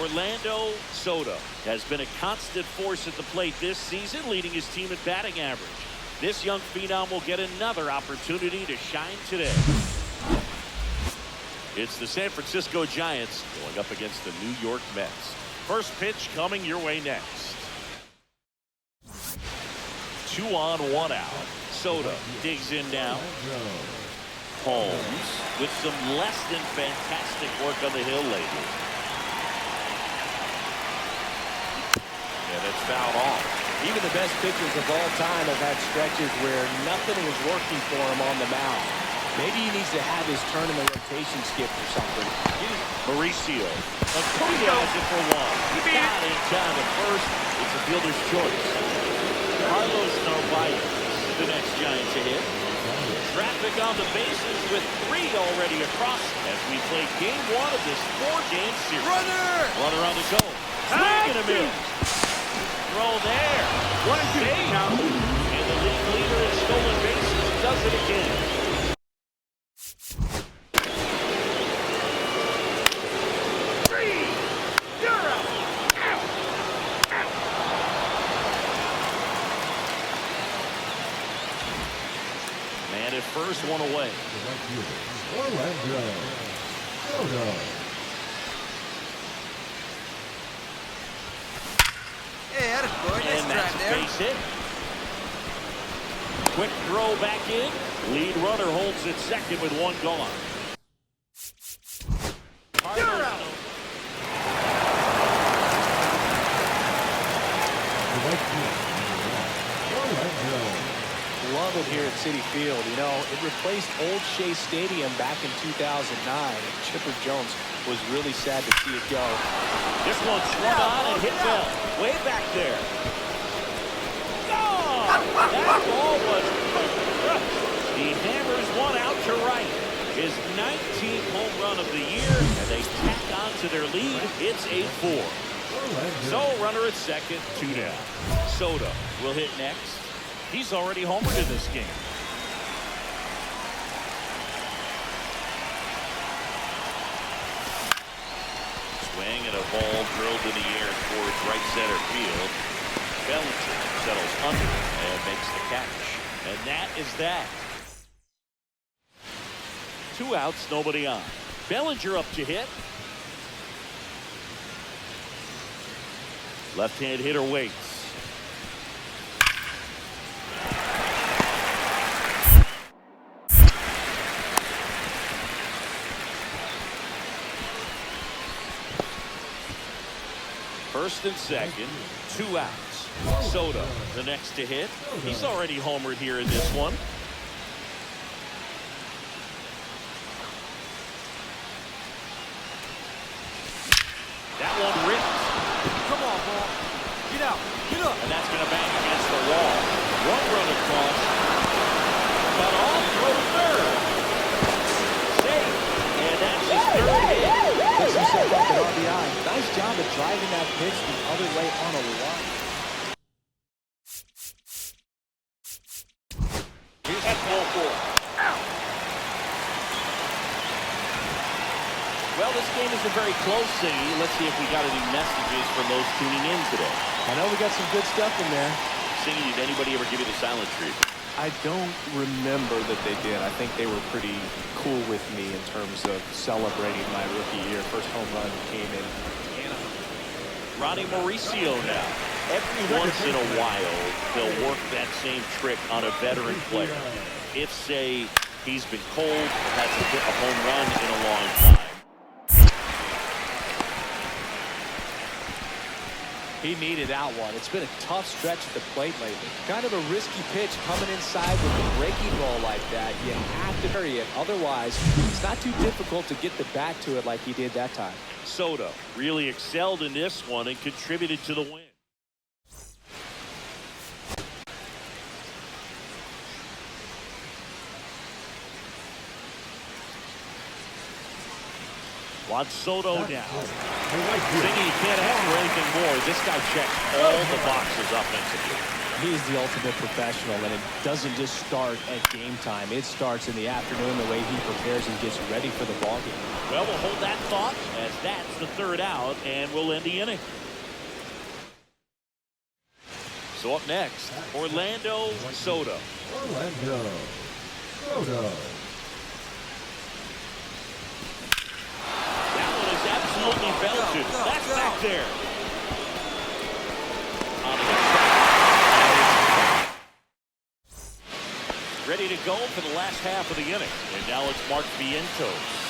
Orlando Soto has been a constant force at the plate this season, leading his team in batting average. This young phenom will get another opportunity to shine today. It's the San Francisco Giants going up against the New York Mets. First pitch coming your way next. 2 on, 1 out. Soto digs in now. Holmes with some less than fantastic work on the hill lately. And it's fouled off. Even the best pitchers of all time have had stretches where nothing was working for him on the mound. Maybe he needs to have his turn in the rotation skipped or something. Mauricio. Acuna has it for 1. Got in time at first. It's a fielder's choice. Carlos Narvaez, the next Giant to hit. Traffic on the bases with 3 already across as we play game 1 of this 4-game series. Runner on the go. Swing and a miss. Throw there. 1-2 count. And the league leader in stolen bases does it again. Man at first, 1 away. Hey, that's good. And that's a base hit. Quick throw back in. Lead runner holds it second with 1 gone. Love it here at Citi Field. You know, it replaced Old Shea Stadium back in 2009. And Chipper Jones was really sad to see it go. This one swung on and hit well. Way back there. Oh, that ball was crushed. He hammers 1 out to right. His 19th home run of the year, and they tack on to their lead. It's 8-4. So runner at second, 2 down. Soto will hit next. He's already homered in this game. Swing and a ball drilled in the air towards right center field. Bellinger settles under and makes the catch. And that is that. 2 outs, nobody on. Bellinger up to hit. Left-hand hitter waits. First and second, 2 outs. Soto, the next to hit. He's already homered here in this one. That one ripped. Come on, ball. Get out. Get up. And that's going to bang against the wall. 1 run across. But off through third. Safe. And that's his 3rd hit. Picks himself up at RBI. Nice job of driving that pitch the other way on a line. That's ball 4. Well, this game is a very close thing. Let's see if we got any messages from those tuning in today. I know we got some good stuff in there. Singing, did anybody ever give you the silent treatment? I don't remember that they did. I think they were pretty cool with me in terms of celebrating my rookie year. First home run came in. Ronnie Mauricio now. Every once in a while, they'll work that same trick on a veteran player. If, say, he's been cold, hasn't hit a home run in a long time. He needed that one. It's been a tough stretch at the plate lately. Kind of a risky pitch coming inside with a breaking ball like that. You have to hurry it. Otherwise, it's not too difficult to get the bat to it like he did that time. Soto really excelled in this one and contributed to the win. On Soto now. Thinking he can't ask for anything more. This guy checks all the boxes offensively. He's the ultimate professional, and it doesn't just start at game time. It starts in the afternoon, the way he prepares and gets ready for the ballgame. Well, we'll hold that thought as that's the third out, and we'll end the inning. So up next, Orlando Soto. Orlando Soto. That one is absolutely belted. That's back there. On the inside. Ready to go for the last half of the inning. And now it's Mark Vientos.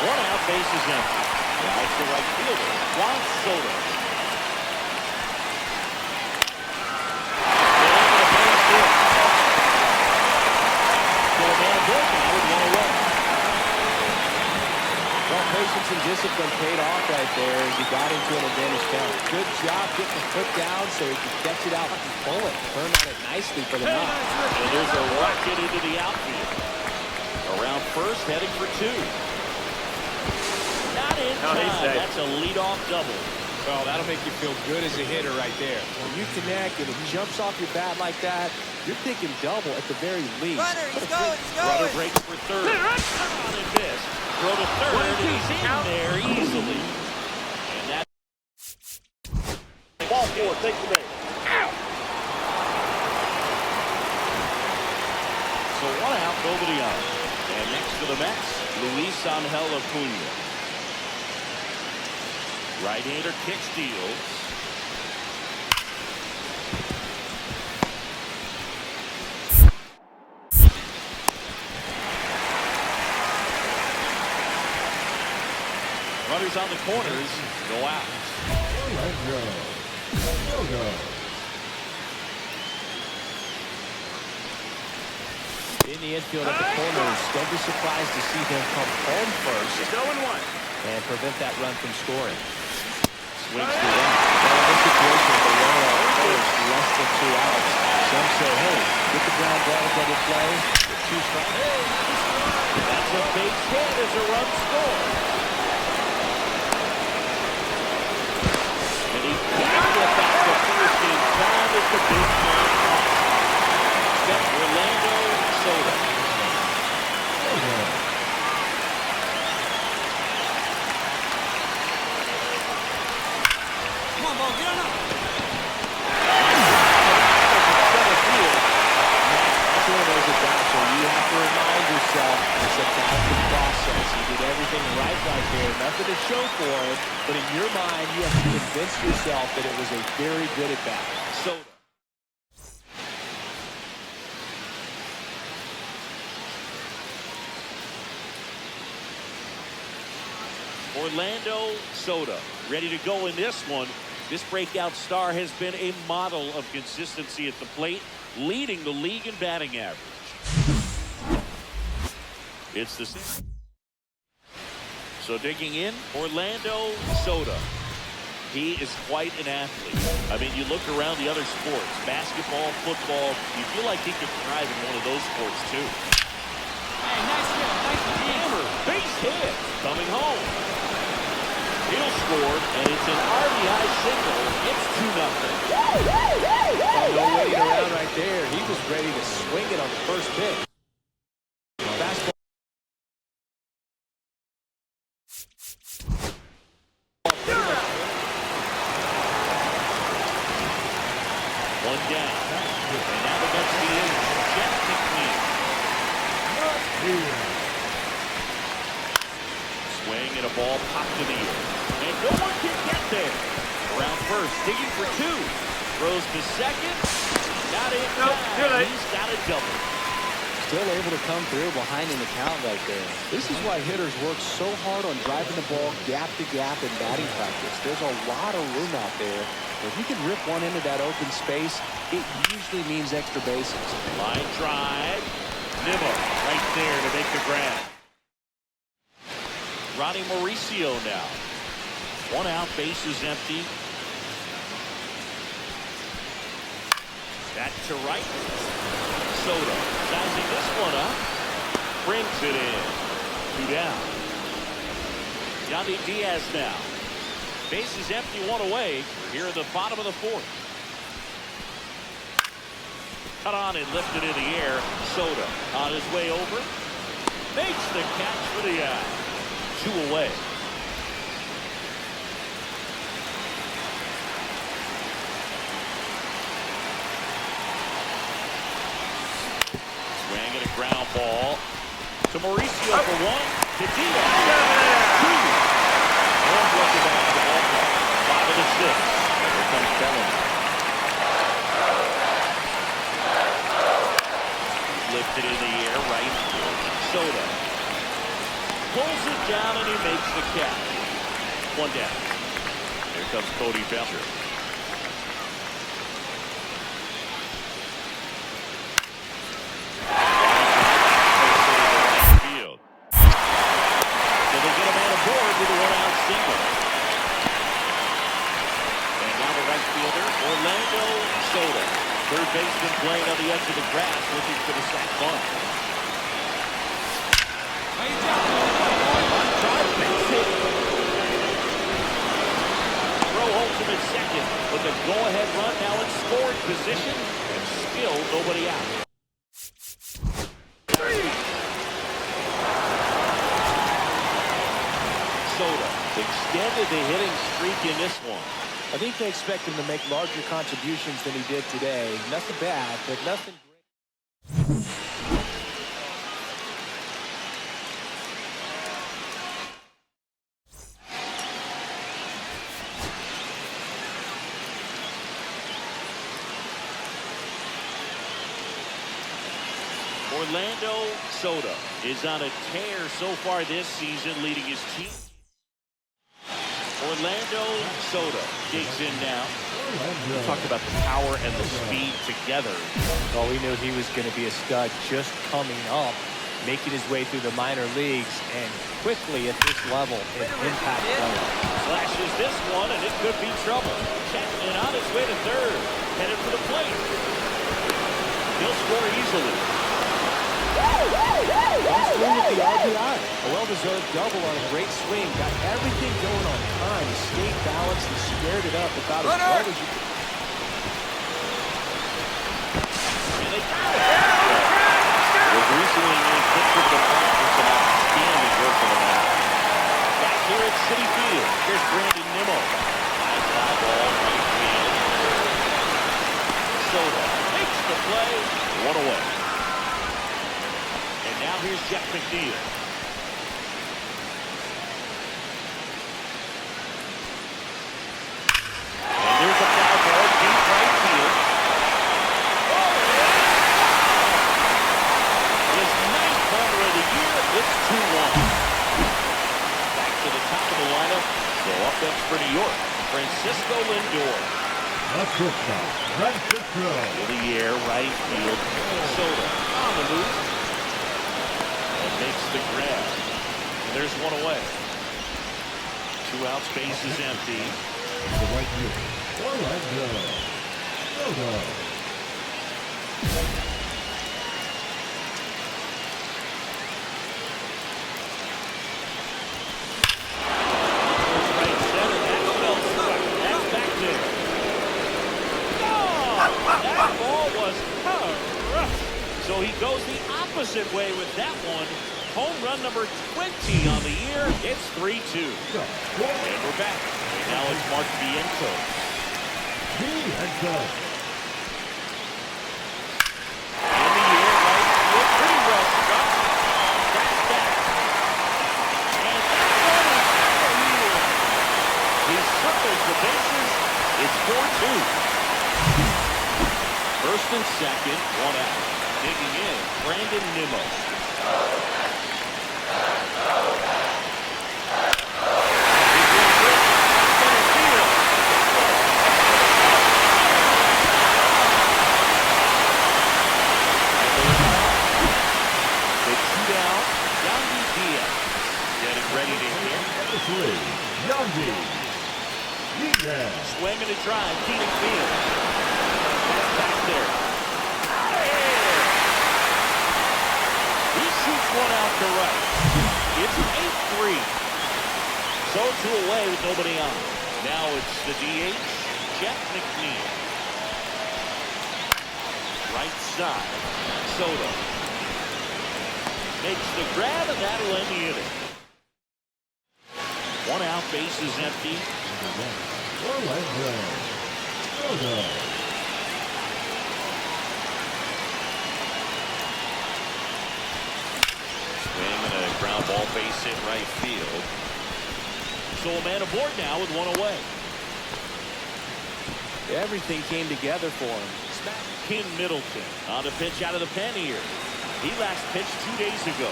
One out, base is empty. Now it's the right fielder, Juan Soto. Well, patience and discipline paid off right there as he got into an advantage count. Good job getting the foot down so he could catch it out and pull it. Turned on it nicely for the knock. And there's a rocket into the outfield. Around first, heading for two. Not in time. That's a leadoff double. Well, that'll make you feel good as a hitter right there. When you connect and it jumps off your bat like that, you're thinking double at the very least. Runner, he's going, he's Runner going. breaks for third. On and missed. Throw to third, and he's in there easily. And that ball four, take the base. So one out, nobody on. And next to the Mets, Luis Angel Acuna. Right-hander kick steals. Runners on the corners go out. Orlando Soto. In the infield at the corners, don't be surprised to see him come home first and prevent that run from scoring. Swings to right. Well, in this situation, the runner on first, less than 2 outs. Some say, hey, get the ground ball, double play, get 2 strikes. That's a big hit as a run scored. And he can't get back to first in time as the big man caught. That's Orlando Soto. Come on, ball, get on up. That's one of those at bats where you have to remind yourself it's about the process. You did everything right there. Nothing to show for it, but in your mind, you have to convince yourself that it was a very good at bat. Soto. Orlando Soto ready to go in this one. This breakout star has been a model of consistency at the plate, leading the league in batting average. It's the so digging in, Orlando Soto. He is quite an athlete. I mean, you look around the other sports, basketball, football, you feel like he could thrive in one of those sports too. Hey, nice hit, nice hit. Hammer, base hit, coming home. He'll score, and it's an RBI single. It's 2-0. No waiting around right there. He was ready to swing it on the first pitch. Fastball. One down. And now the Mets begin. Jeff McNeil. Swing and a ball popped in the air. And no one can get there. Around first, digging for two. Throws to second. Not in time. He's got a double. Still able to come through behind in the count right there. This is why hitters work so hard on driving the ball gap to gap in batting practice. There's a lot of room out there. If you can rip one into that open space, it usually means extra bases. Line drive. Nimmo right there to make the grab. Ronnie Mauricio now. One out, base is empty. Back to right. Soto sizing this one up. Brings it in. 2 down. Yandy Diaz now. Base is empty, 1 away. Here in the bottom of the 4th. Cut on and lifted in the air. Soto on his way over. Makes the catch for the out. 2 away. Swing and a ground ball to Mauricio for 1. To Diaz. 2. And looking back to the ballpark. 5 of the 6. Here comes Bellinger. Lifted in the air, right. Soto pulls it down and he makes the catch. 1 down. Here comes Cody Bellinger. Field. So they get a man aboard with a 1-out single. And now the right fielder, Orlando Soto. Third baseman playing on the edge of the grass, looking for the sac bunt. Throw holds him at second, but the go-ahead run now in scoring position, and still nobody out. Soto extended the hitting streak in this one. I think they expect him to make larger contributions than he did today. Nothing bad, but nothing great. Orlando Soto is on a tear so far this season, leading his team. Orlando Soto digs in now. We talked about the power and the speed together. Well, we knew he was going to be a stud just coming up, making his way through the minor leagues, and quickly at this level, an impact player. Flashes this one, and it could be trouble. Checking it on his way to third. Headed for the plate. He'll score easily. Comes through with the RBI. A well-deserved double on a great swing. Got everything going on time. He stayed balanced and squared it up about as well as you. And they got it. Was recently named pitcher of the month for some outstanding work for the man. Back here at Citi Field, here's Brandon Nimmo. High fly ball, right field. Soto makes the play. 1 away. And now here's Jeff McNeil. And there's a foul ball deep right field. His 9th homer of the year. It's 2-1. Back to the top of the lineup. So offense for New York. Francisco Lindor. Francisco. In the air, right field. Soto on the move. Makes the grab. And there's 1 away. 2 outs, base is empty. The right fielder, Orlando Soto. Right center, that fell struck. That's back there. Oh, that ball was crushed. So he goes the opposite way with that one. Home run number 20 on the year. It's 3-2. And we're back. And now it's Mark Vientos. Vientos. In the air, right field, pretty well struck. That's that. And that one is out of here. He circles the bases. It's 4-2. First and second, 1 out. Digging in, Brandon Nimmo. Yandy Diaz getting ready to hit. Yandy 0-2 away with nobody on. Now it's the DH, Jeff McNeil. Right side, Soto. Makes the grab, and that'll end the inning. 1 out, base is empty. Orlando. Soto. Swing and a ground ball, base hit right field. So a man aboard now with 1 away. Everything came together for him. King Middleton on the pitch out of the pen here. He last pitched 2 days ago.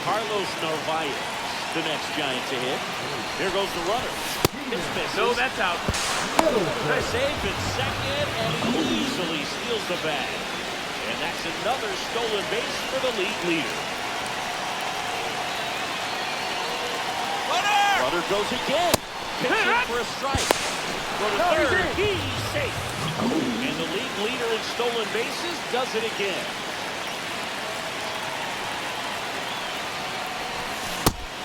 Carlos Narvaez, the next Giant to hit. Here goes the runner. It's misses. No, that's out. Safe at second, and he easily steals the bag. And that's another stolen base for the league leader. Runner goes again. Pitching for a strike. For the third, he's safe. And the league leader in stolen bases does it again.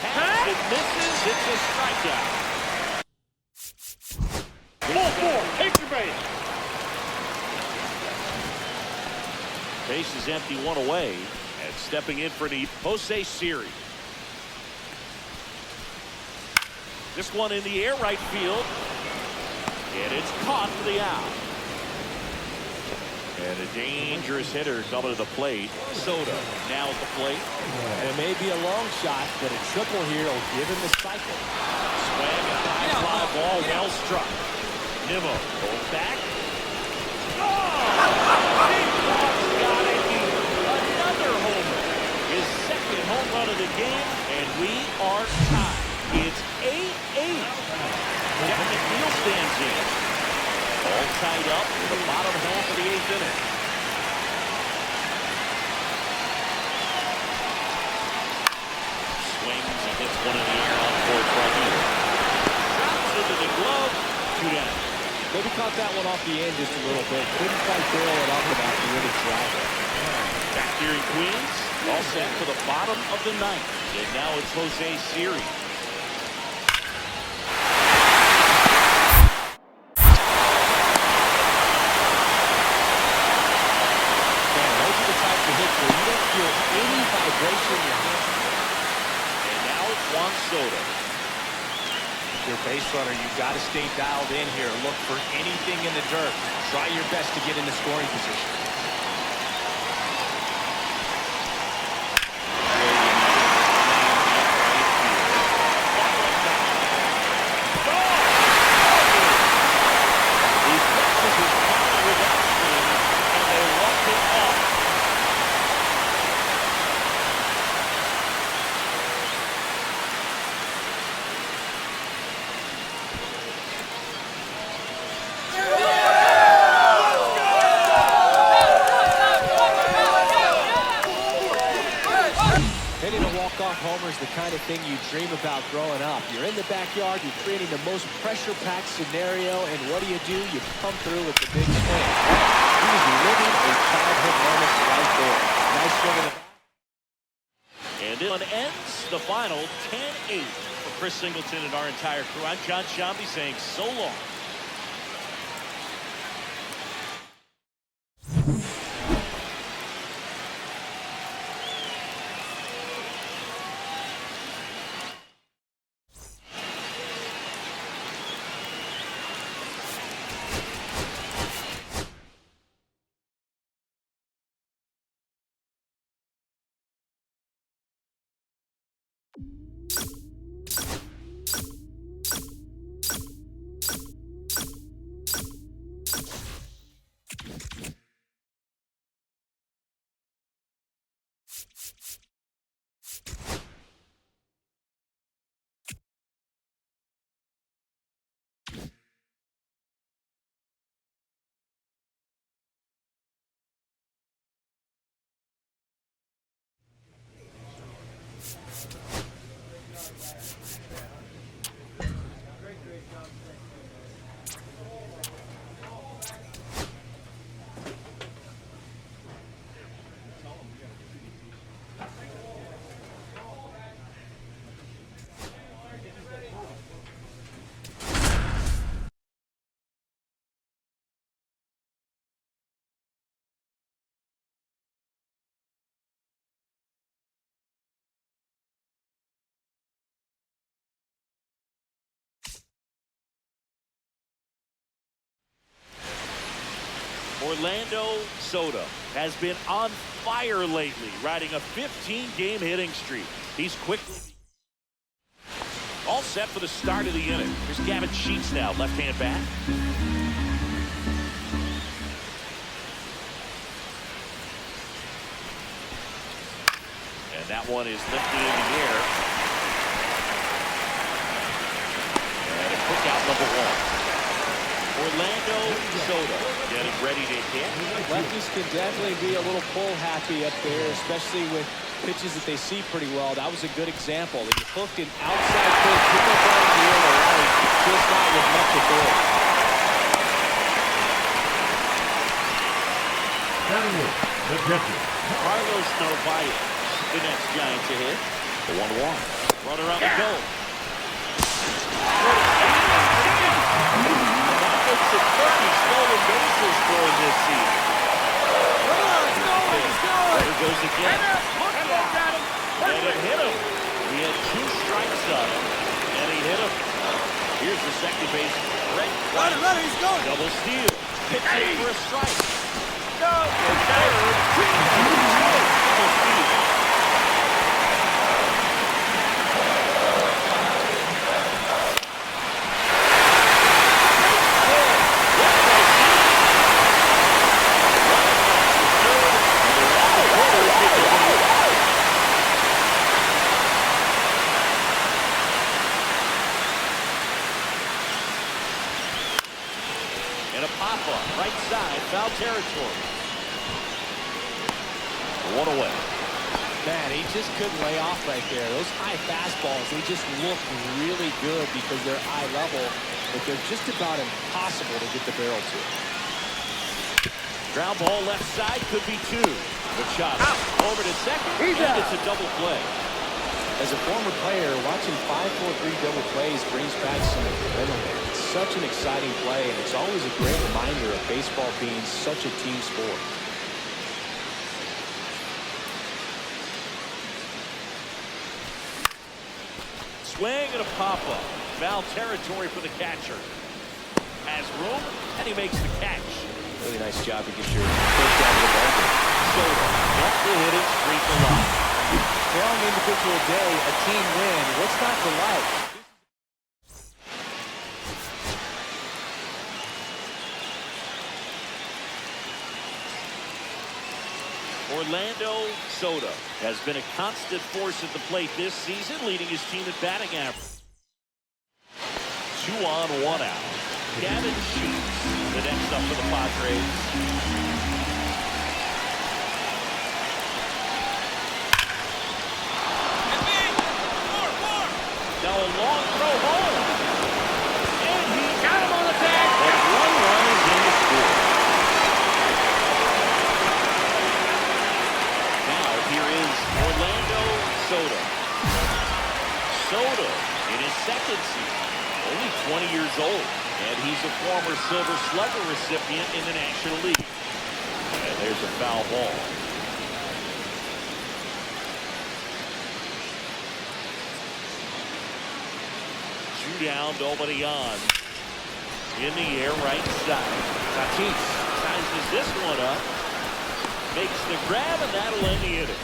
Pass it misses. It's a strikeout. 4-4. Take your base. Base is empty, 1 away. And stepping in for the Jose Siri. This one in the air, right field. And it's caught for the out. And a dangerous hitter coming to the plate. Soto now at the plate. It may be a long shot, but a triple here will give him the cycle. Swing, a high fly ball, well struck. Nimmo goes back. Got it here. Another homer. His second home run of the game, and we are tied. It's 8-8. Jack McNeil stands in. All tied up in the bottom half of the 8th inning. Swings and hits one in the air on towards right here. Drops into the glove. 2 down. Maybe caught that one off the end just a little bit. Couldn't quite barrel it up enough to really drive it. Back here in Queens, all set for the bottom of the 9th. And now it's Jose Siri. Any vibration in your hand. And now it's Juan Soto. Your base runner, you've got to stay dialed in here. Look for anything in the dirt. Try your best to get into scoring position. Homer's the kind of thing you dream about growing up. You're in the backyard, you're creating the most pressure-packed scenario, and what do? You come through with the big swing. He was living a childhood moment right there. Nice swing in the back. And this one ends the final 10-8 for Chris Singleton and our entire crew. I'm John Shambi saying so long. Orlando Soto has been on fire lately, riding a 15-game hitting streak. He's quickly all set for the start of the inning. Here's Gavin Sheets now, left-hand bat. And that one is lifted in the air. And a quick out, number one. Orlando Soto getting ready to hit. Lefties can definitely be a little pull happy up there, especially with pitches that they see pretty well. That was a good example. He hooked an outside pitch, hit the ball in the air to right, just not with much authority. Saturday, the pitcher. Carlos Narvaez, the next Giant to hit. The 1-1. Runner on the goal. That makes it 30 stolen bases for him this season. There goes again. And it hit him. He had 2 strikes on him, and he hit him. Here's the second base. Runner, he's going. Double steal. Pitching for a strike. Go. Double steal. And a pop-up, right side, foul territory. 1 away. Man, he just couldn't lay off right there. Those high fastballs, they just look really good because they're eye level, but they're just about impossible to get the barrel to. Ground ball left side, could be 2. The shot over to second, and it's a double play. As a former player, watching 5-4-3 double plays brings back some adrenaline. It's such an exciting play, and it's always a great reminder of baseball being such a team sport. Swing and a pop-up. Foul territory for the catcher. Has room, and he makes the catch. Really nice job to get your first out of the ball. Soto left the hitting streak alive. Strong individual day, a team win. What's not to like? Orlando Soto has been a constant force at the plate this season, leading his team in batting average. 2 on, 1 out. Gavin Sheets, the next up for the Padres. Now a long throw home. And he got him on the tag. And 1 run is in the score. Now here is Orlando Soto. Soto in his second season, only 20 years old. And he's a former Silver Slugger recipient in the National League. And there's a foul ball. Down, nobody on. In the air, right side. Tatis sizes this one up. Makes the grab, and that'll end the inning.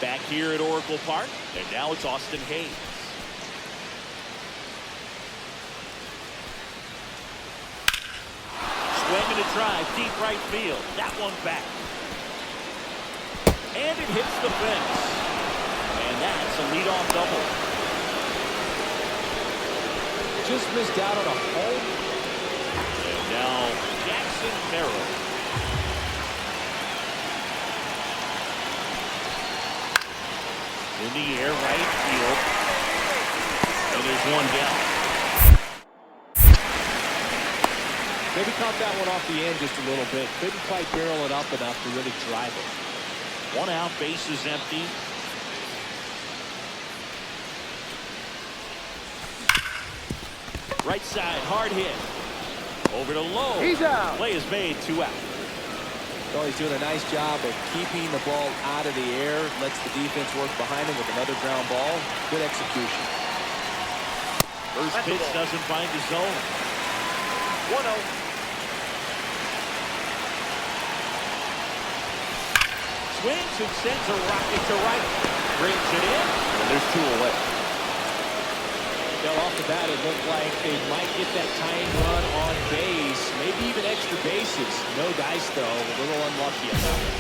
Back here at Oracle Park, and now it's Austin Hayes. Swing and a drive, deep right field. That one back. And it hits the fence. And that's a leadoff double. Just missed out on a home. And now Jackson Merrill. In the air, right field. And there's one down. Maybe caught that one off the end just a little bit. Couldn't quite barrel it up enough to really drive it. 1 out, base is empty. Right side, hard hit. Over to low. He's out. Play is made, 2 out. Well, he's doing a nice job of keeping the ball out of the air. Lets the defense work behind him with another ground ball. Good execution. First pitch doesn't find the zone. 1-0. Swings and sends a rocket to right. Brings it in, and there's 2 away. Well, off the bat, it looked like they might get that tying run on base, maybe even extra bases. No dice, though. A little unlucky on that one.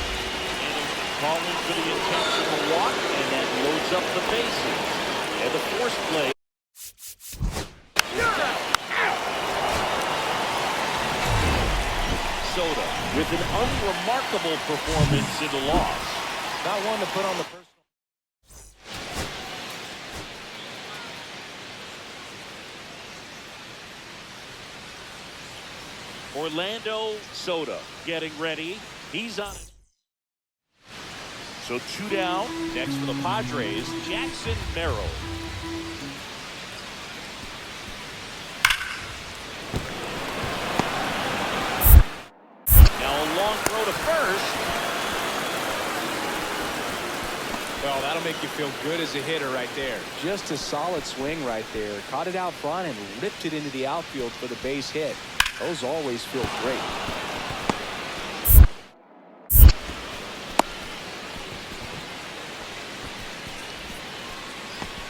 And calling for the intentional walk, and that loads up the bases. And the force play. Soto with an unremarkable performance in the loss. Not one to put on the personal. Orlando Soto getting ready. He's on it. So 2 down. Next for the Padres, Jackson Merrill. Now a long throw to first. Well, that'll make you feel good as a hitter right there. Just a solid swing right there. Caught it out front and ripped it into the outfield for the base hit. Those always feel great.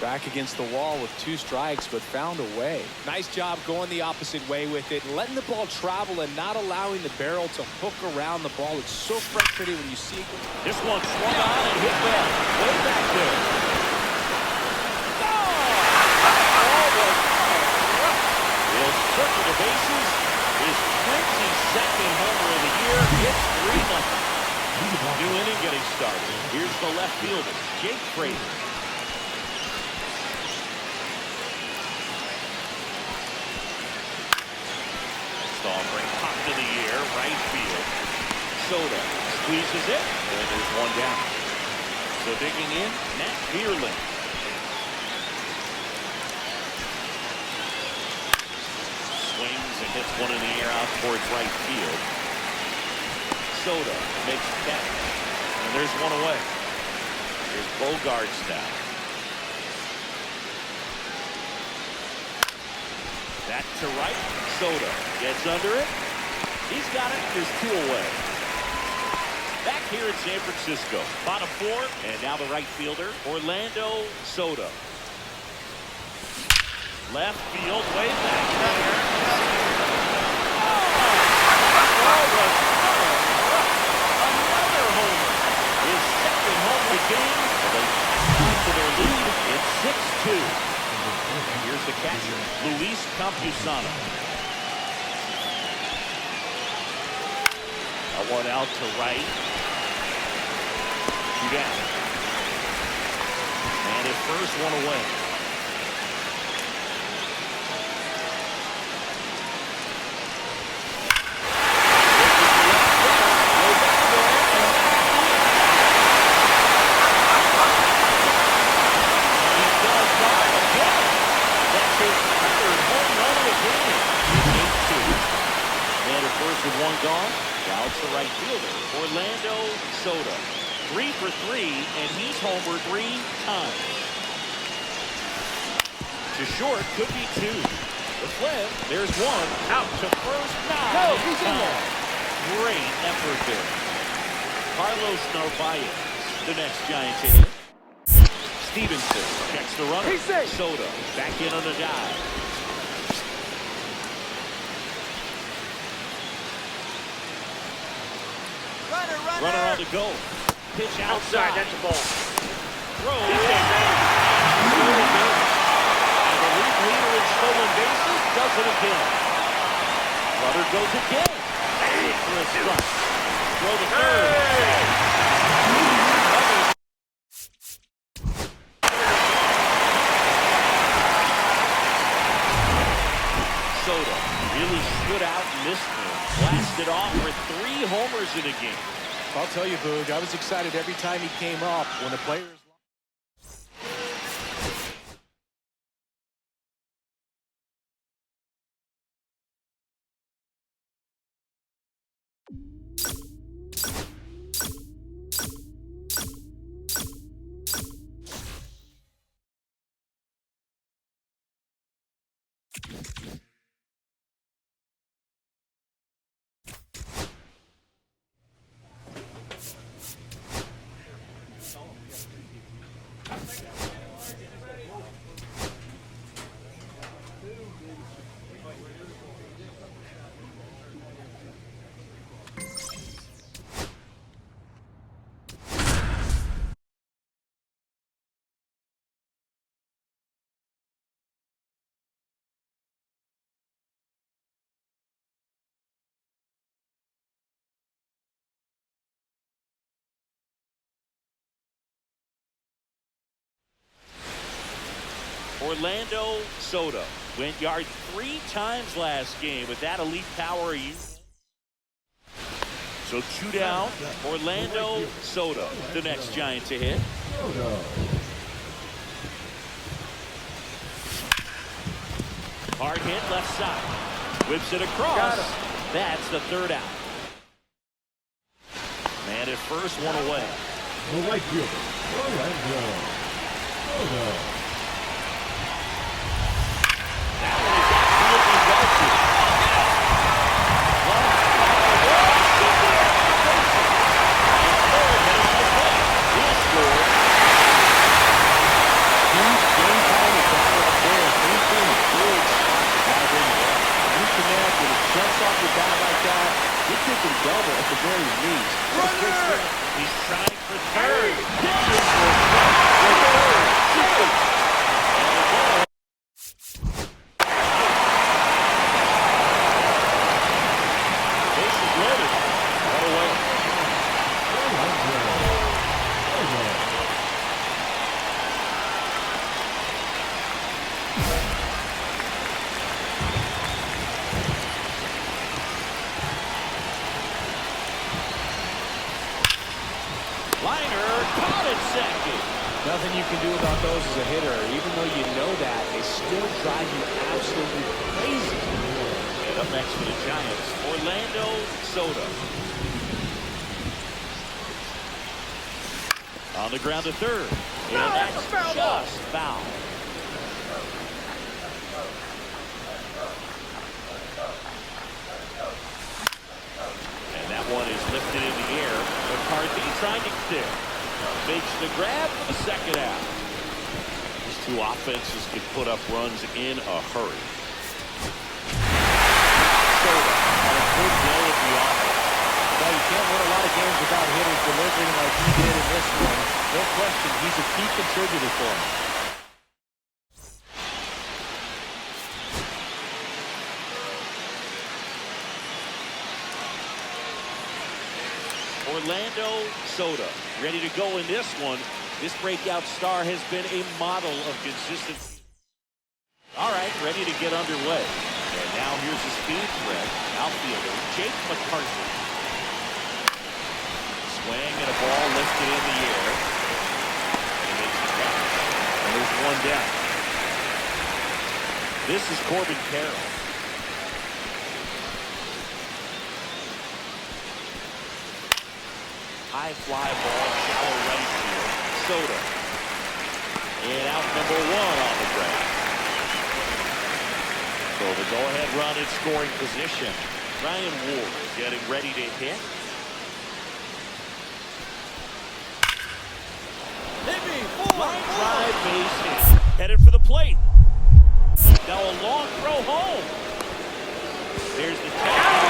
Back against the wall with 2 strikes, but found a way. Nice job going the opposite way with it, letting the ball travel and not allowing the barrel to hook around the ball. It's so frustrating when you see it. This one swung on and hit well. Way back there. He'll circle the bases. His 22nd homer of the year. It's 3-0. New inning getting started. Here's the left fielder, Jake Frazier. Offering popped in the air, right field. Soto squeezes it, and there's 1 down. So digging in, Matt Vierling. Swings and hits one in the air out towards right field. Soto makes the catch, and there's 1 away. Here's Bogarts now. Back to right. Soto gets under it. He's got it. There's 2 away. Back here in San Francisco. Bottom 4. And now the right fielder, Orlando Soto. Left field, way back there. Another homer. His 2nd home of the game. And they back to their lead. It's 6-2. Here's the catcher, Luis Campusano. One out to right. 2 down. And at first, 1 away. With 1 gone, now it's the right fielder, Orlando Soto. 3 for 3, and he's homered 3 times. To short, could be 2. The flip, there's 1 out to first. Now he's in there. Great effort there. Carlos Narvaez, the next Giant to hit. Stevenson checks the runner. Soto back in on the dive. Runner on the go. Pitch outside. That's a ball. Throw. And the league leader in stolen bases does it again. Runner goes again. And for a strike. Throw to third. Soto really stood out in this one. Blasted off for 3 homers in a game. I'll tell you, Boog, I was excited every time he came up when the players Orlando Soto went yard 3 times last game with that elite power. So 2 down. Orlando Soto, the next Giant to hit. Hard hit left side. Whips it across. That's the 3rd out. Man at first, 1 away. The right fielder, Orlando Soto. That one is absolutely belted. He'll score. Huge game time is down up there. Anything big out of him. You connect when it jumps off your bat like that. You're thinking double at the very least. Runner! He's trying for 3rd. Pitches for third. Bases loaded. 1 away. Liner caught at second. Nothing you can do about those as a hitter. Even though you know that, they still drive you absolutely crazy. And up next for the Giants, Orlando Soto. On the ground to 3rd. And that's just foul. And that one is lifted in the air. McCarthy trying to clear. Makes the grab for the 2nd out. These 2 offenses can put up runs in a hurry. Soto on a good day at the offense. Well, you can't win a lot of games without hitters delivering like he did in this one. No question, he's a key contributor for him. Orlando Soto ready to go in this one. This breakout star has been a model of consistency. All right, ready to get underway. And now here's the speed threat. Outfielder Jake McCarthy. Swing and a ball lifted in the air. And he makes the catch. And there's 1 down. This is Corbin Carroll. High fly ball, shallow right field. Soto. And out number 1 on the ground. So the go-ahead run in scoring position. Ryan Ward getting ready to hit. Hit me! Line drive base hit. Headed for the plate. Now a long throw home. There's the tag.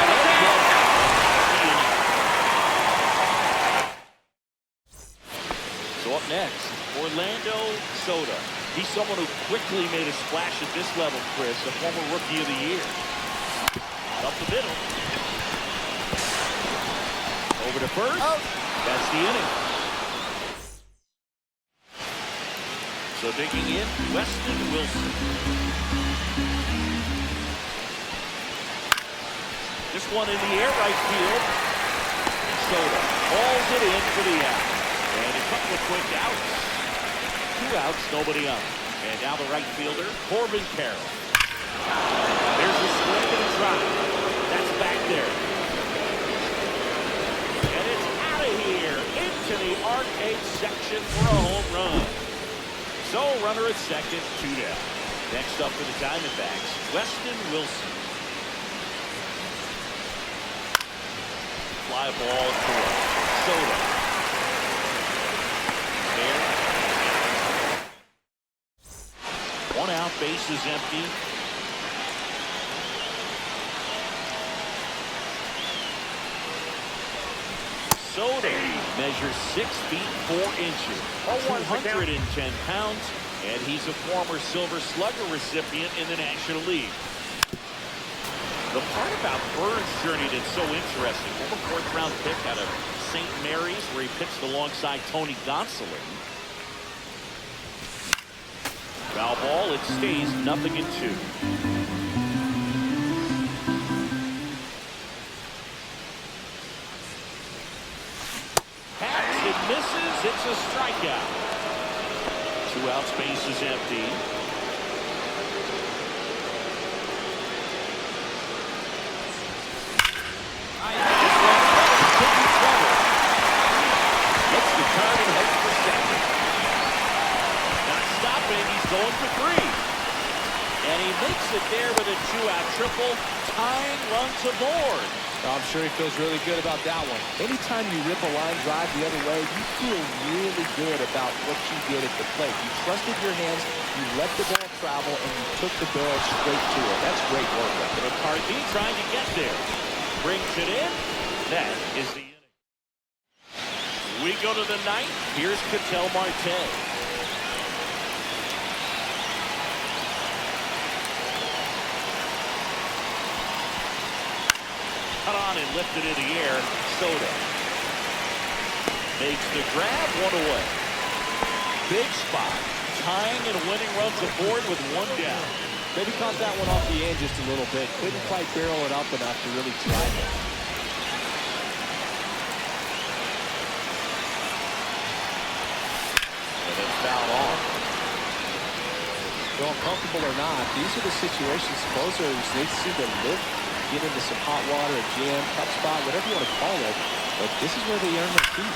So up next, Orlando Soto. He's someone who quickly made a splash at this level, Chris, a former Rookie of the Year. Up the middle. Over to first. Out. That's the inning. So digging in, Weston Wilson. This one in the air, right field. Soto hauls it in for the out. And a couple of quick outs. 2 outs, nobody on. And now the right fielder, Corbin Carroll. There's a swing and a drive. That's back there. And it's out of here into the arcade section for a home run. So runner at second, 2 down. Next up for the Diamondbacks, Weston Wilson. Fly ball to Soto. There. 1 out, base is empty. Soto measures 6 feet 4 inches, 210 pounds, and he's a former Silver Slugger recipient in the National League. The part about Burns' journey that's so interesting, former 4th-round pick out of St. Mary's, where he pitched alongside Tony Gonsolin. Foul ball. It stays 0-2. Hacks and misses. It's a strikeout. 2 outs, base is empty. Going for 3. And he makes it there with a 2-out triple, tying runs aboard. I'm sure he feels really good about that one. Anytime you rip a line drive the other way, you feel really good about what you did at the plate. You trusted your hands, you let the ball travel, and you took the barrel straight to it. That's great work. McCarthy trying to get there. Brings it in. That is the inning. We go to the 9th. Here's Ketel Marte. Cut on and lifted in the air. Soto makes the grab, 1 away. Big spot. Tying and winning runs aboard with 1 down. Maybe caught that one off the end just a little bit. Couldn't quite barrel it up enough to really try it. And it's fouled off. Well, comfortable or not, these are the situations closers need to see the lift, get into some hot water, a jam, tough spot, whatever you want to call it. But this is where they earn their keep.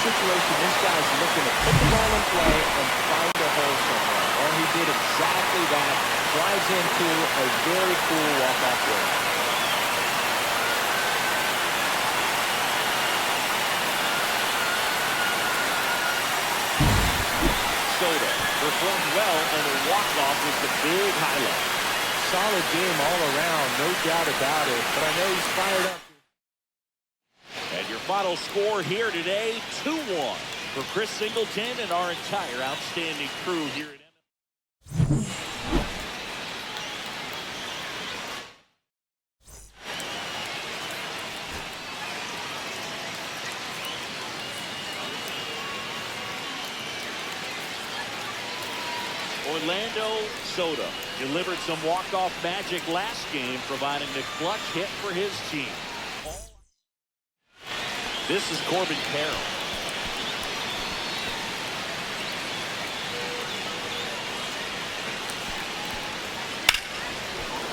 Situation, this guy's looking to put the ball in play and find a hole somewhere. And he did exactly that. Drives into a very cool walk-off goal. Soto performed well, and the walk-off was the big highlight. Solid game all around, no doubt about it. But I know he's fired up. And your final score here today, 2-1 for Chris Singleton and our entire outstanding crew here at Orlando Soto delivered some walk-off magic last game, providing the clutch hit for his team. This is Corbin Carroll.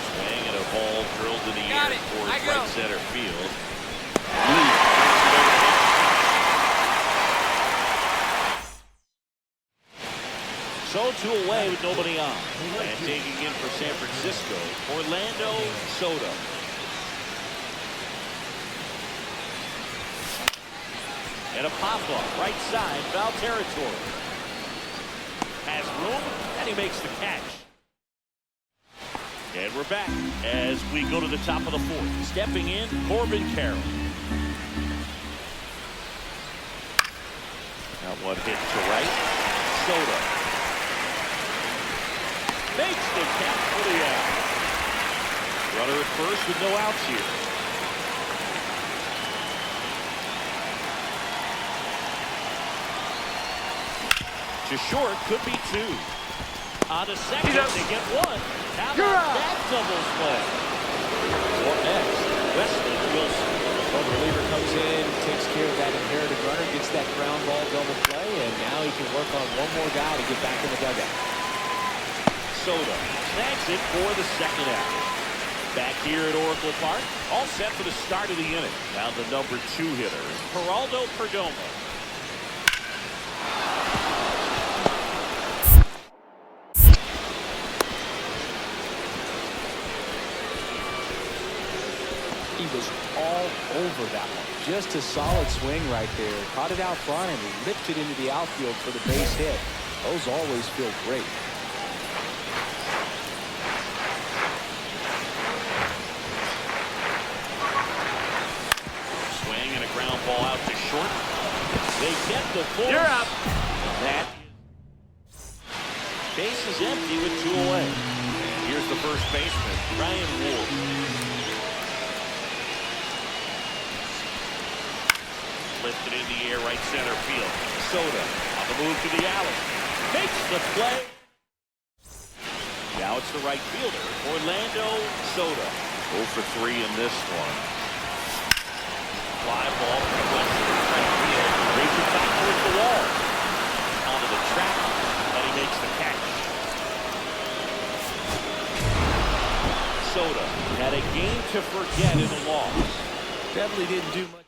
Swing and a ball drilled in the air towards right center field. So 2 away with nobody on. And taking in for San Francisco, Orlando Soto. And a pop-up, right side, foul territory. Has room, and he makes the catch. And we're back as we go to the top of the 4th. Stepping in, Corbin Carroll. Now one hit to right. Soto makes the catch for the out. Runner at first with no outs here. To short, could be 2. On to second, they get 1. How about that double play? What next? Wesley Wilson. Well, the reliever comes in, takes care of that inherited runner, gets that ground ball double play, and now he can work on one more guy to get back in the dugout. Soto snags it for the second out. Back here at Oracle Park, all set for the start of the inning. Now the number 2 hitter, Geraldo Perdomo. He was all over that one. Just a solid swing right there. Caught it out front and lifted into the outfield for the base hit. Those always feel great. ball out to short. They get the full. You're up. That base is empty with 2 away. Here's the first baseman, Ryan Wool. Lifted in the air, right center field. Soto on the move to the alley. Makes the play. Now it's the right fielder, Orlando Soto. 0 for 3 in this one. Fly ball from the left right field. Racing back towards the wall. Onto the track, and he makes the catch. Soto had a game to forget in the loss. Definitely didn't do much.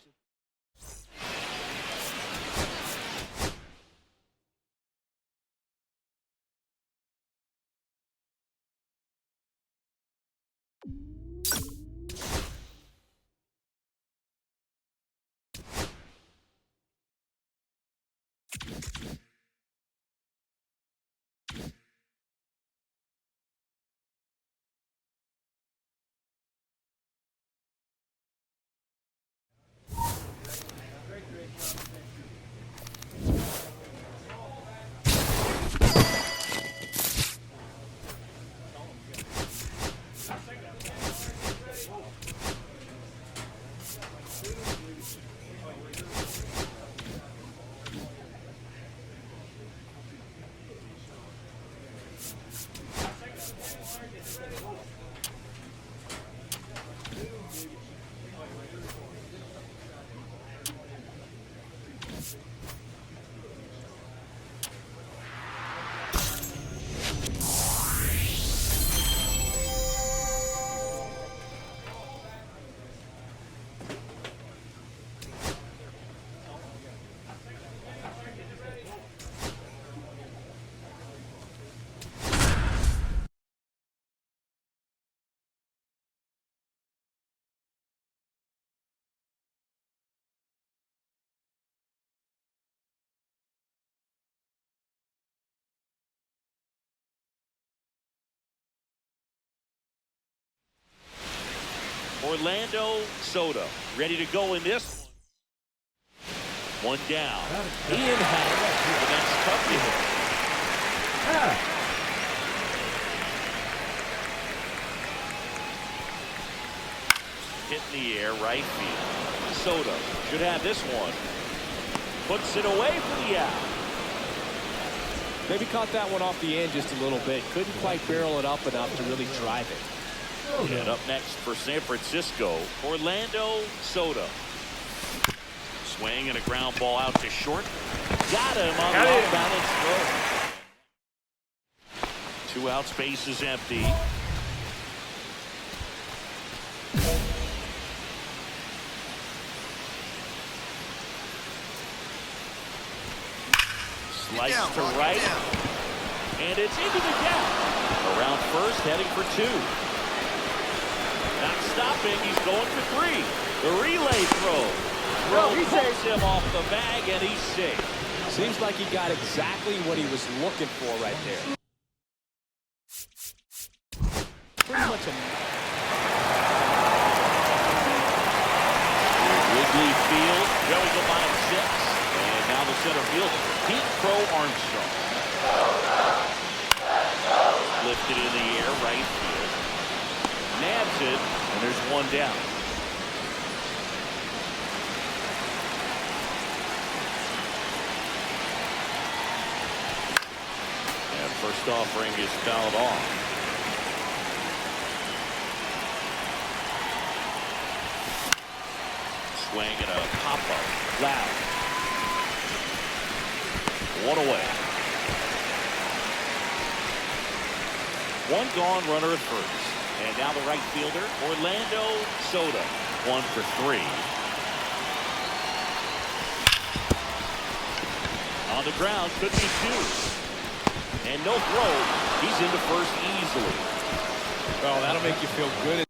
Orlando Soto ready to go in this one. One down. Ian has the next tough hit. Hit in the air, right field. Soto should have this one. Puts it away for the out. Maybe caught that one off the end just a little bit. Couldn't quite barrel it up enough to really drive it. And up next for San Francisco, Orlando Soto. Swing and a ground ball out to short. Got him on the off-balance throw. 2 outs, base is empty. Slice to right. And it's into the gap. Around first, heading for 2. Not stopping, he's going for 3. The relay throw. Pulls him off the bag, and he's safe. Seems like he got exactly what he was looking for right there. Pretty much a... Wrigley Field, Joey go by 6. And now the center fielder, Pete Crow Armstrong. Lifted in the air, right field. Nabs it, and there's 1 down. And first offering is fouled off. Swing and a pop-up. Loud. 1 away. 1 gone, runner at first. And now the right fielder, Orlando Soto. 1 for 3. On the ground, could be 2. And no throw. He's into first easily. Well, that'll make you feel good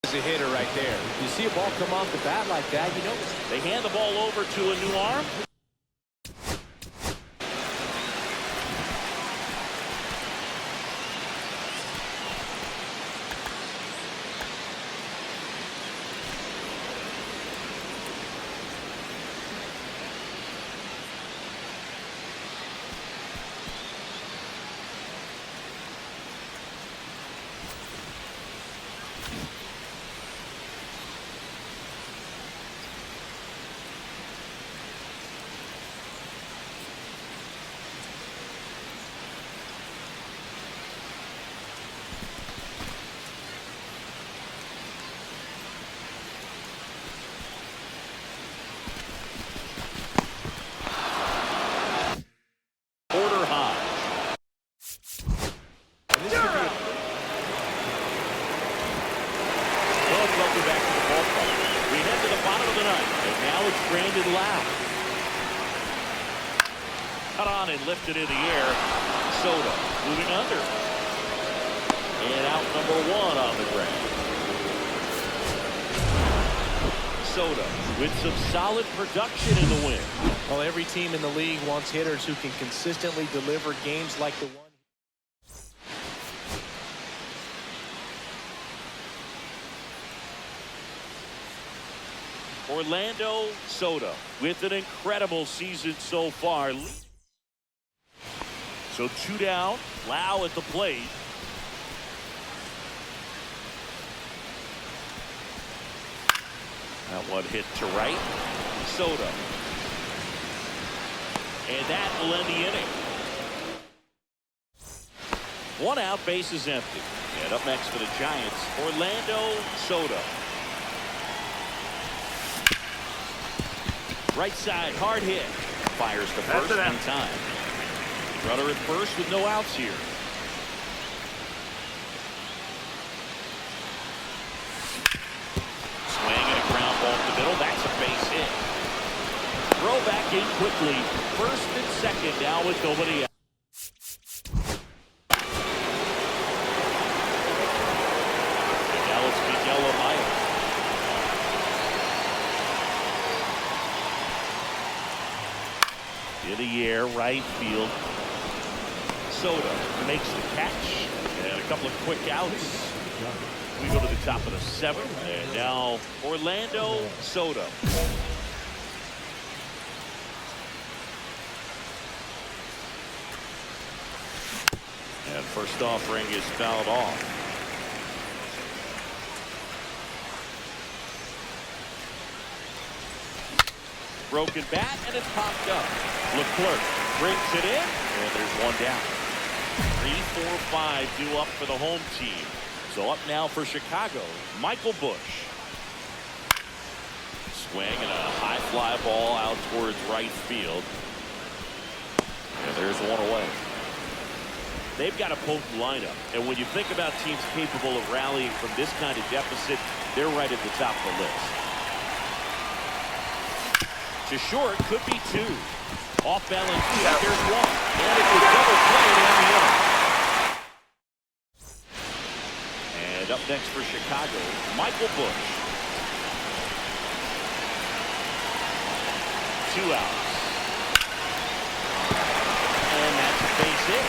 as a hitter right there. You see a ball come off the bat like that, you know. They hand the ball over to a new arm. lifted in the air. Soto moving under. And out number 1 on the ground. Soto with some solid production in the win. Well, every team in the league wants hitters who can consistently deliver games like the one. Orlando Soto with an incredible season so far. So 2 down, Lau at the plate. That one hit to right. Soto. And that will end the inning. 1 out, base is empty. And up next for the Giants, Orlando Soto. Right side, hard hit. Fires to first on time. Runner at first with no outs here. Swing and a ground ball to the middle. That's a base hit. Throw back in quickly. First and second now with nobody out. And now it's Miguel Amaya. In the air, right field. Soto makes the catch. And a couple of quick outs. We go to the top of the 7th. And now Orlando Soto. And first offering is fouled off. Broken bat, and it's popped up. Leclerc brings it in, and there's 1 down. 3, 4, 5 due up for the home team. So up now for Chicago, Michael Busch. Swing and a high fly ball out towards right field. And there's 1 away. They've got a potent lineup, and when you think about teams capable of rallying from this kind of deficit, they're right at the top of the list. To short, could be 2. Off balance, there's 1. And it's a double play down the middle. And up next for Chicago, Michael Busch. 2 outs. And that's a base hit.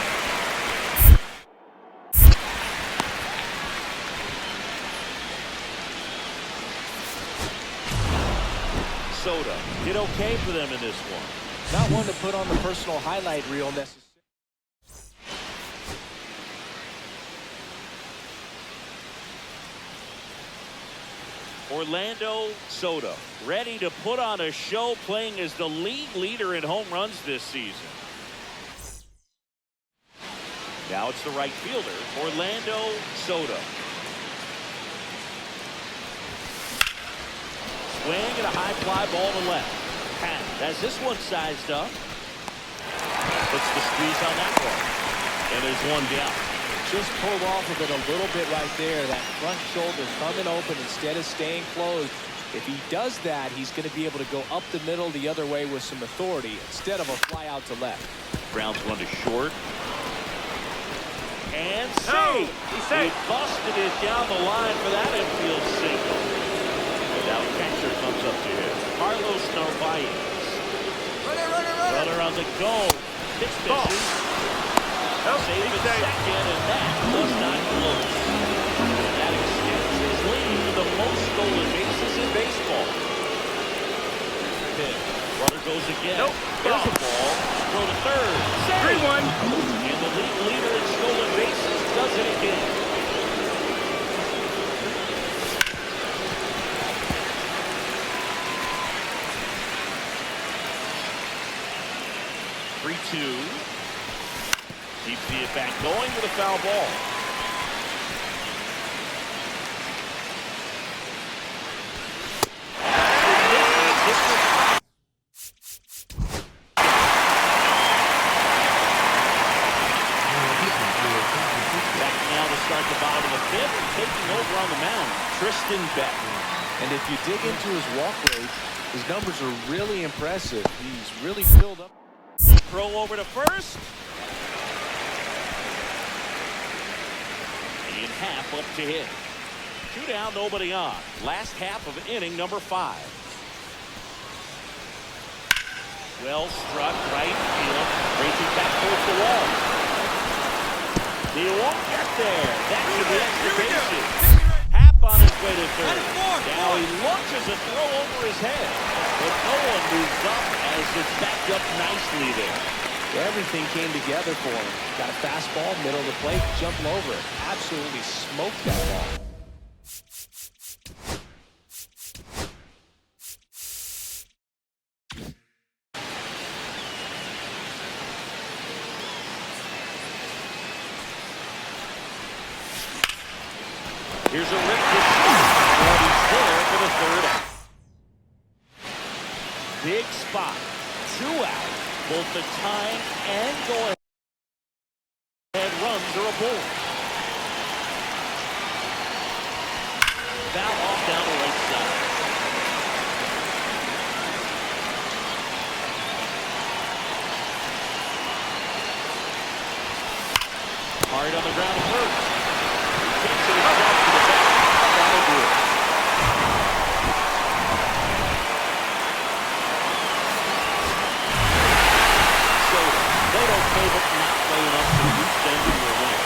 Soto did okay for them in this one. Not one to put on the personal highlight reel necessarily. Orlando Soto ready to put on a show, playing as the league leader in home runs this season. Now it's the right fielder, Orlando Soto. Swing and a high fly ball to left. Pat has this one sized up. Puts the squeeze on that one. And there's 1 down. Just pulled off of it a little bit right there. That front shoulder coming open instead of staying closed. If he does that, he's going to be able to go up the middle the other way with some authority instead of a fly out to left. Grounds 1 to short. And safe. He busted it down the line for that infield single. And now catcher comes up to him. Carlos Narvaez. Runner on the go. Pitch misses. Save at second, and that was not close. And that extends his lead to the most stolen bases in baseball. Runner goes again. There's a ball. Throw to third. 3-1. And the league leader in stolen bases does it again. Keeps the at bat going with a foul ball. Back now to start the bottom of the 5th, and taking over on the mound, Tristan Beck. And if you dig into his walk rate, his numbers are really impressive. He's really filled up. Throw over to first. In half up to hit. 2 down, nobody on. Last half of inning number 5. Well struck, right field. Racing back towards the wall. He won't get there. That should be extra bases. Happ on his way to third. Now he launches a throw over his head. But no one moves up as it's backed up nicely there. Everything came together for him. Got a fastball, middle of the plate, jumping over it. Absolutely smoked that ball. Here's a rip to shot. And he's there for the 3rd out. Big spot. 2 out. Both the time and going ahead runs are aboard. Foul off down the right side. Hard on the ground first. He takes it himself to the back. That'll do it. But not low enough to reach them to your win.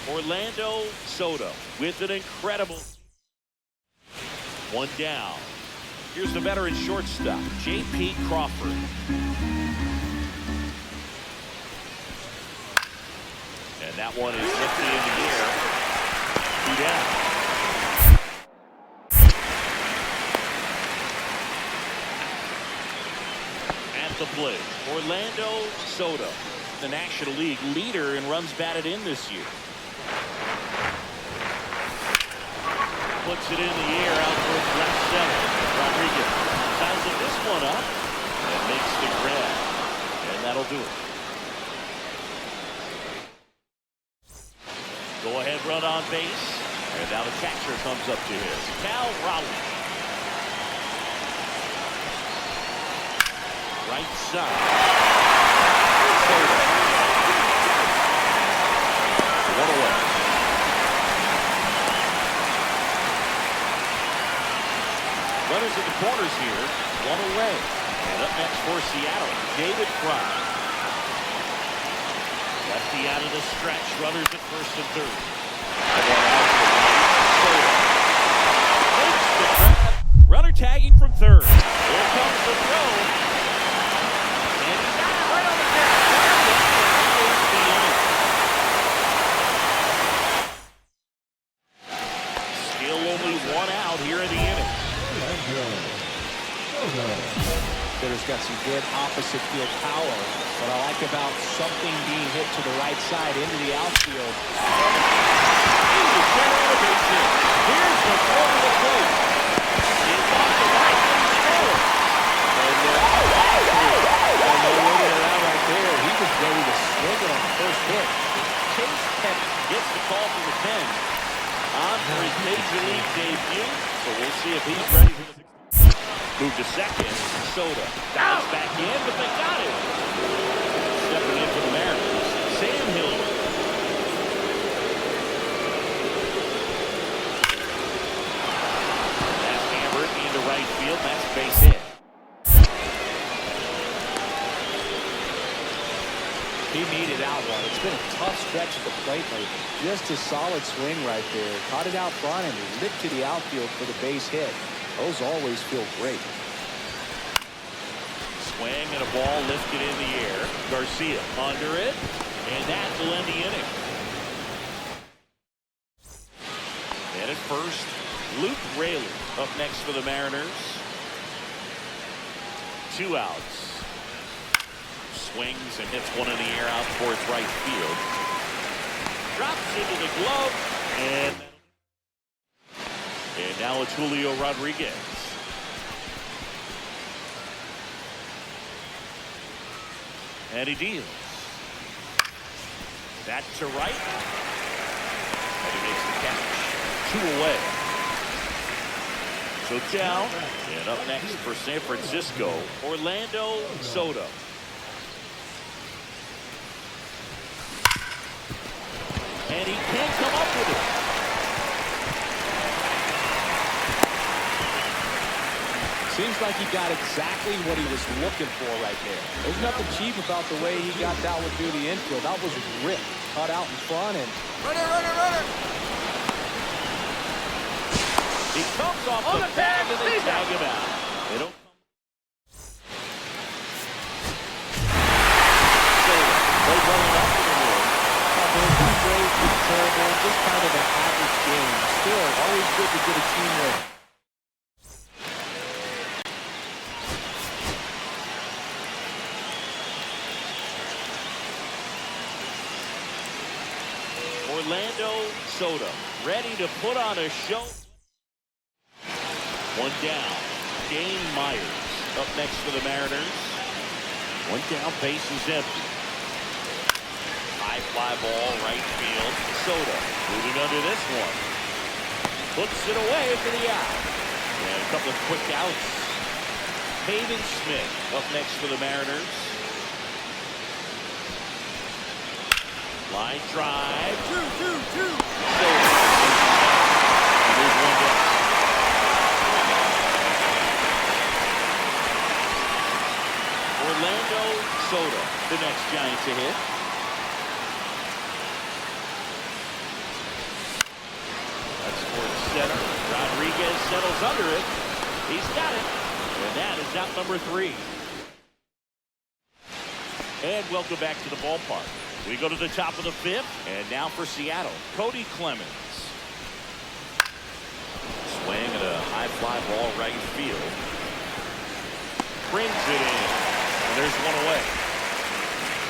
Orlando Soto with an incredible 1 down. Here's the veteran shortstop, J.P. Crawford. And that one is lifted in the air. 2 down. At the plate, Orlando Soto, the National League leader in runs batted in this year. Puts it in the air out towards left center. Rodriguez sizing this one up and makes the grab. And that'll do it. Go ahead run on base. And now the catcher comes up to his. Cal Raleigh. Right side. One away. Runners at the corners here, 1 away. And up next for Seattle, David Fry. Lefty out of the stretch, runners at first and third. Makes the grab. Runner tagging from third. Here comes the throw. And he's got it right on the catch. The inning. out here in the inning. Hitter's got some good opposite field power. What I like about something being hit to the right side into the outfield. Here's the throw to the plate. It's off the right and he's forward. And no waiting around right there. He was ready to swing it on the first pitch. Chase Peck gets the call from the pen on for his major league debut. So we'll see if he's ready for the move to second. Soda dives back in, but they got him. Stepping in for the Mariners, Sam Hilliard. That's hammered into right field. That's a base hit. He needed out one. It's been a tough stretch at the plate lately. Just a solid swing right there. Caught it out front and ripped to the outfield for the base hit. Those always feel great. Swing and a ball lifted in the air. Garcia under it, and that will end the inning. And at first, Luke Rayleigh up next for the Mariners. 2 outs. Swings and hits one in the air out towards right field. Drops into the glove, and now it's Julio Rodriguez. And he deals. That to right. And he makes the catch. 2 away. So down. And up next for San Francisco, Orlando Soto. And he can't come up with it. Seems like he got exactly what he was looking for right there. There's nothing cheap about the way he got that one through the infield. That was ripped. Cut out in front and... Runner! He comes off the bag and they tag him out. They don't come. They're running up to the wall. Terrible, just kind of an average game. Still, always good to get a team win. Orlando Soto ready to put on a show. 1 down. Dane Myers up next for the Mariners. 1 down, base is empty. High fly ball, right field. Soto moving under this one. Puts it away for the out. And a couple of quick outs. Pavin Smith up next for the Mariners. Line drive. Soto. And there's 1 down. Orlando Soto, the next Giant to hit. Center. Rodriguez settles under it. He's got it. And that is out number 3. And welcome back to the ballpark. We go to the top of the 5th. And now for Seattle, Cody Clemens. Swing at a high fly ball right field. Brings it in. And there's 1 away.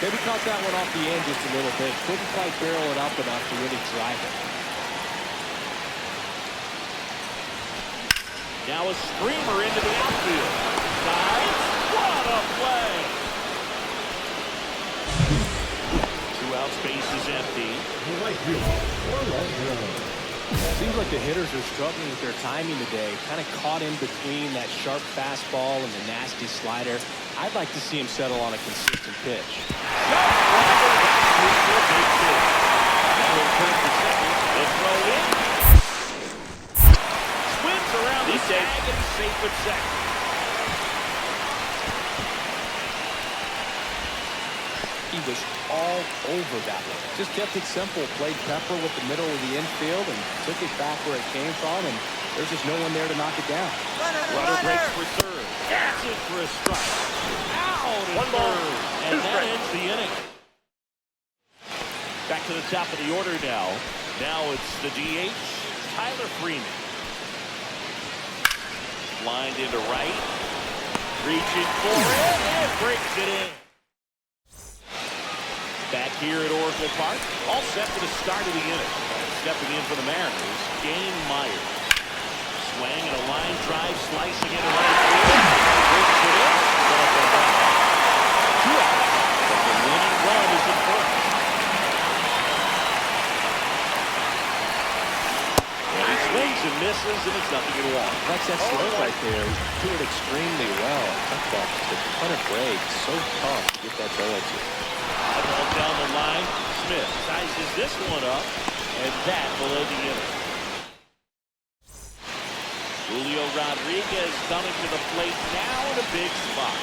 Maybe caught that one off the end just a little bit. Couldn't quite barrel it up enough to really drive it. Now a screamer into the outfield. Dives. What a play! 2 outs, base is empty. Seems like the hitters are struggling with their timing today. Kind of caught in between that sharp fastball and the nasty slider. I'd like to see him settle on a consistent pitch. The throw in. Around the tag and safe at second. He was all over that one. Just kept it simple. Played pepper with the middle of the infield and took it back where it came from, and there's just no one there to knock it down. Runner breaks for third. That's it for a strike. Out at third. And that ends the inning. Back to the top of the order now. Now it's the DH, Tyler Freeman. Lined into right. Reaching for it and breaks it in. Back here at Oracle Park. All set for the start of the inning. Stepping in for the Mariners, Dane Meyer. Swing and a line drive, slicing into right field. Breaks it in. Two out. But the winning run is in first. And he swings and misses, and it's nothing at one. That's that slow right there. He's doing extremely well. That's just a ton of breaks. So tough to get that barrel to. Ball down the line. Smith sizes this one up, and that will end the inning. Julio Rodriguez coming to the plate now in a big spot.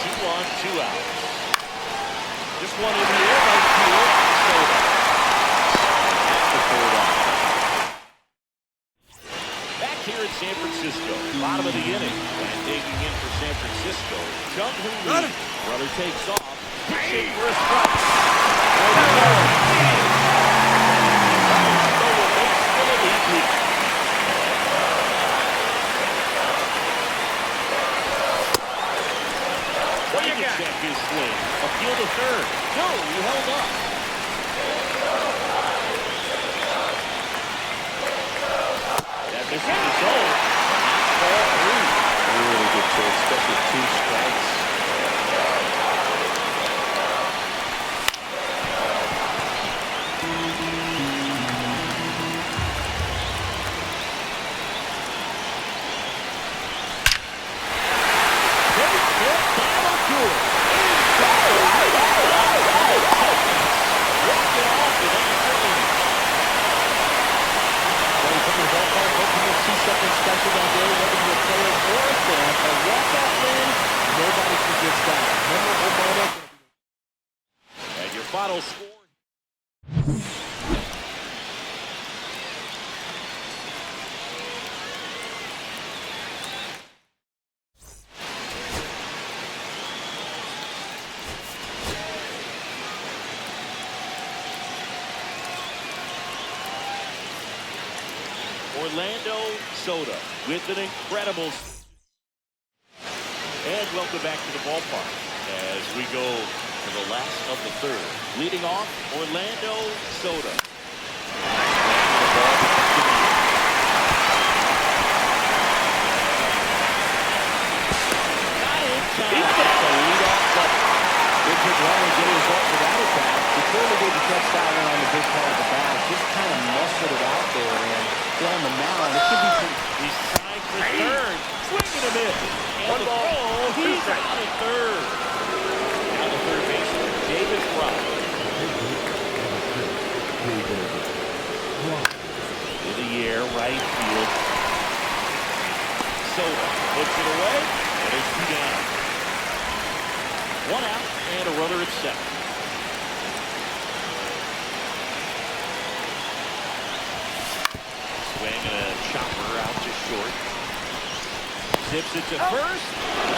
2 on, 2 outs. Just one in the air, right field. That's the third out. Back here in San Francisco, bottom of the inning, and digging in for San Francisco. Jung-Hoo Lee. Brother takes off, pitching for a strike. Check his swing. Appeal to third. No, he held up. That misses the zone. Ball 3. Really good choice, especially 2 strikes. Something special that day, whether you're a player or a fan, a walk-off win, nobody forgets that. Memorable moment. And your final score. Orlando Soda with an incredible. And welcome back to the ballpark as we go to the last of the third. Leading off, Orlando Soda. Not in time. That's a leadoff double. Good pitch run and get a result for that at bat. He clearly didn't catch that one on the big part of the bat. Just kind of muscled it out there and on the mound. It could be pretty. He's trying for third. Swinging a miss. And the throw. He's out at third. Now the third baseman, David Brah. In the air, right field. Soda puts it away, and it's 2 down. 1 out, and a runner at second. Swing and a chopper out to short. Zips it to first.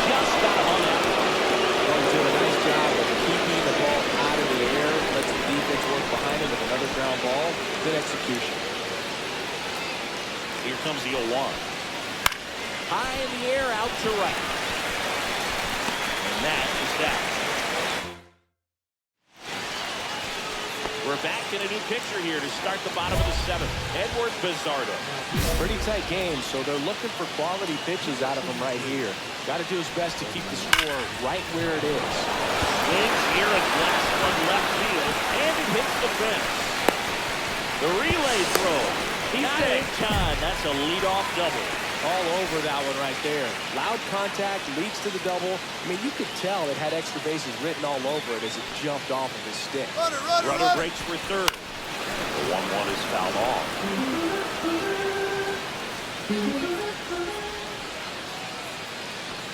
Just got on it. He's doing a nice job of keeping the ball out of the air. Lets the defense work behind him with another ground ball. Good execution. Here comes the 0-1. High in the air, out to right. And that is that. We're back in a new picture here to start the bottom of the 7th. Edward Bizardo. Pretty tight game, so they're looking for quality pitches out of him right here. Got to do his best to keep the score right where it is. Swings here and blasts one left field, and it hits the fence. The relay throw. Not in time. That's a leadoff double. All over that one right there. Loud contact, leads to the double. I mean, you could tell it had extra bases written all over it as it jumped off of his stick. Runner breaks for third. The 1-1 is fouled off.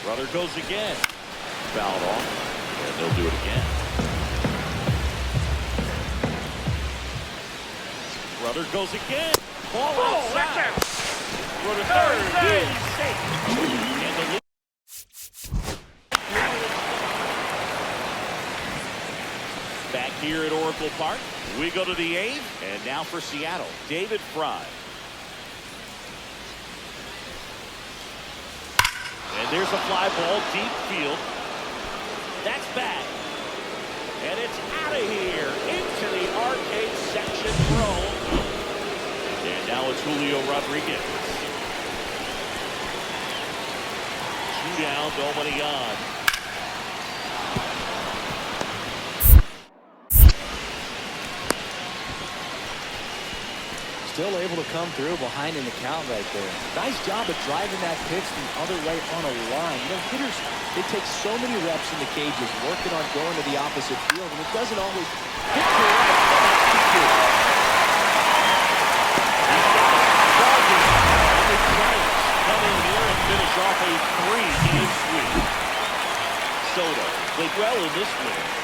Brother goes again. Fouled off. And they'll do it again. Brother goes again. Ball outside. For the third. Is safe. And the back here at Oracle Park, we go to the 8th, and now for Seattle, David Fry. And there's a fly ball deep field. That's back. And it's out of here into the arcade section throw. And now it's Julio Rodriguez. 2 down, nobody on. Still able to come through behind an account right there. Nice job of driving that pitch the other way on a line. You know, hitters, they take so many reps in the cages working on going to the opposite field, and it doesn't always hit to the right. The Giants come in here and finish off a 3-game sweep. Soto played well in this one.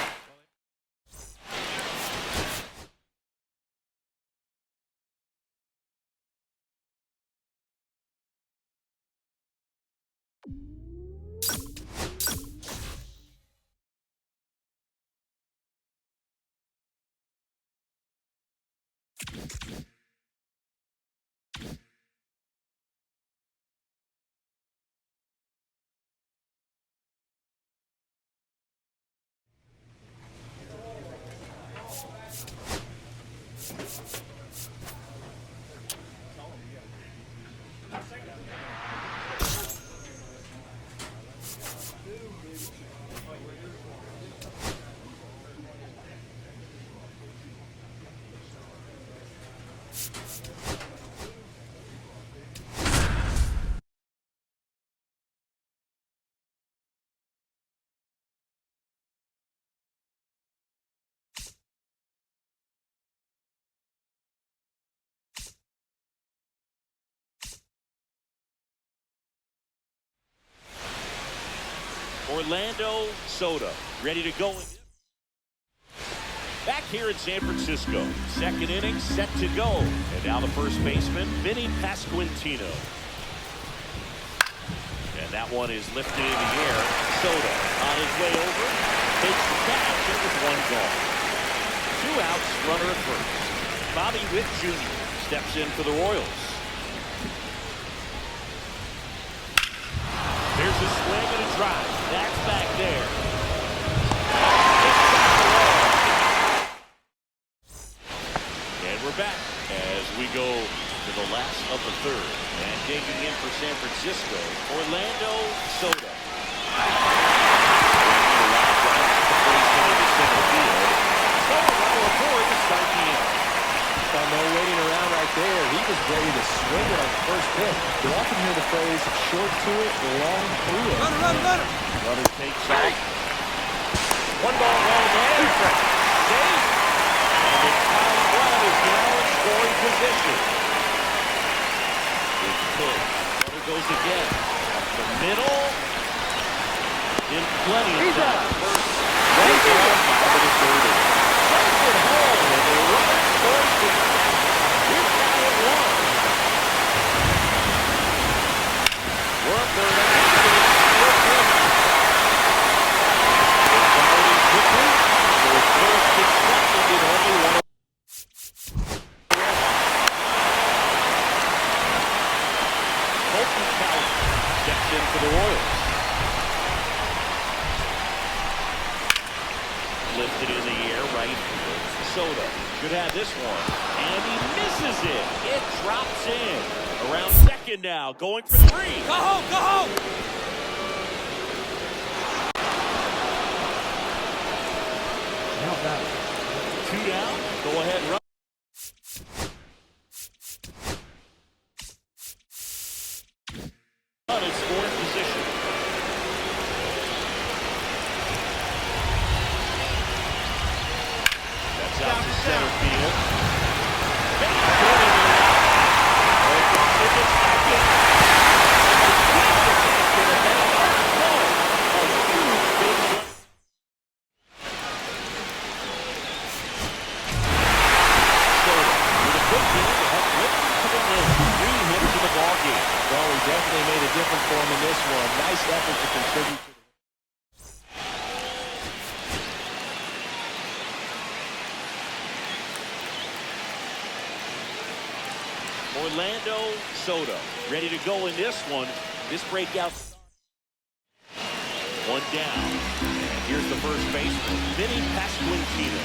Orlando Soto ready to go. Back here in San Francisco. Second inning set to go. And now the first baseman, Vinny Pasquantino. And that one is lifted in the air. Soto on his way over. Takes the catch and with 1 gone. 2 outs, runner at first. Bobby Witt Jr. steps in for the Royals. There's a swing and a drive. That's back there. And we're back as we go to the last of the third. And digging in for San Francisco, Orlando Soto. No waiting around right there. He was ready to swing it on the first pitch. You often hear the phrase, short to it, long through it. Runner. Runner takes off. 1 ball, 1 man. Safe. And the Kyle Brown is now in scoring position. Big pitch. Runner goes again. Up the middle. In plenty of time. First. Right down. Bottom of the third. Safe at home. And the runner scores the Here's now at 1. We're up there now. Steps in for the Royals. Lifted in the air, right. Soto should have this one. And he misses it. It drops in. Around second now, going for 3. Go home, go home. Now back. 2 down. Go ahead, run. On in scoring position. That's out to center field. Well, he definitely made a difference for him in this one. Nice effort to contribute. Orlando Soto ready to go in this one. This breakout. One down. And here's the first baseman, Vinny Pasquantino.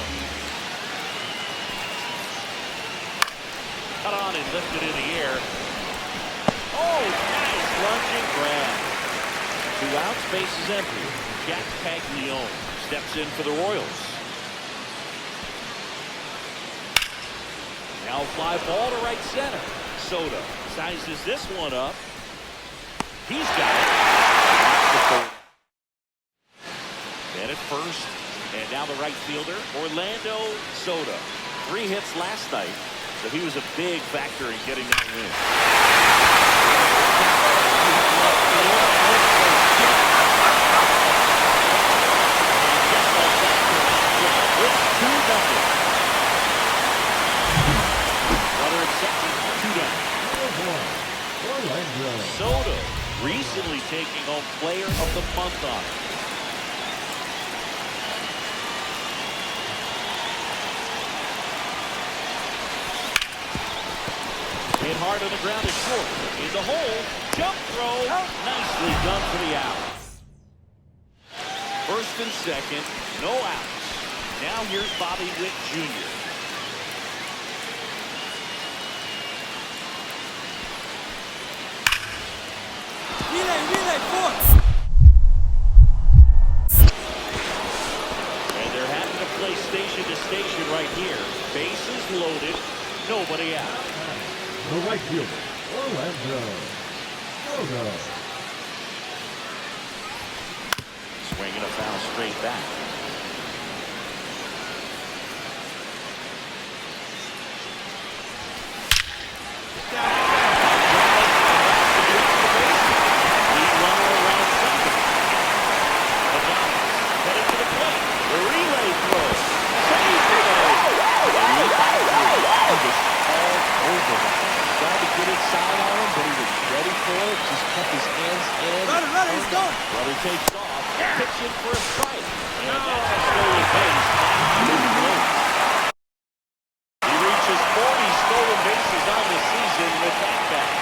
Cut on and lifted in the air. Oh, nice lunging grab. 2 outs, base is empty. Jack Paglione steps in for the Royals. Now fly ball to right center. Soto sizes this one up. He's got it. Then at first, and now the right fielder, Orlando Soto. 3 hits last night, so he was a big factor in getting that win. It's 2-0. Runner accepted, 2 down. Soto recently taking home Player of the Month honor. Hit hard on the ground is short. In the hole. Jump throw. Nicely done for the out. First and second. No outs. Now here's Bobby Witt Jr. Relay, force. And they're having to play station to station right here. Bases loaded. Nobody out. The right fielder, Orlando Soto. Swinging a foul straight back. Lead runner around second. Headed to the plate. The relay throw. Save today. All over that. Tried to get inside on him, but he was ready for it. Just kept his hands in. Runner, he's going. Runner takes off. Pitch in for a strike. And that's a stolen base. He reaches 40 stolen bases on the season with that bat.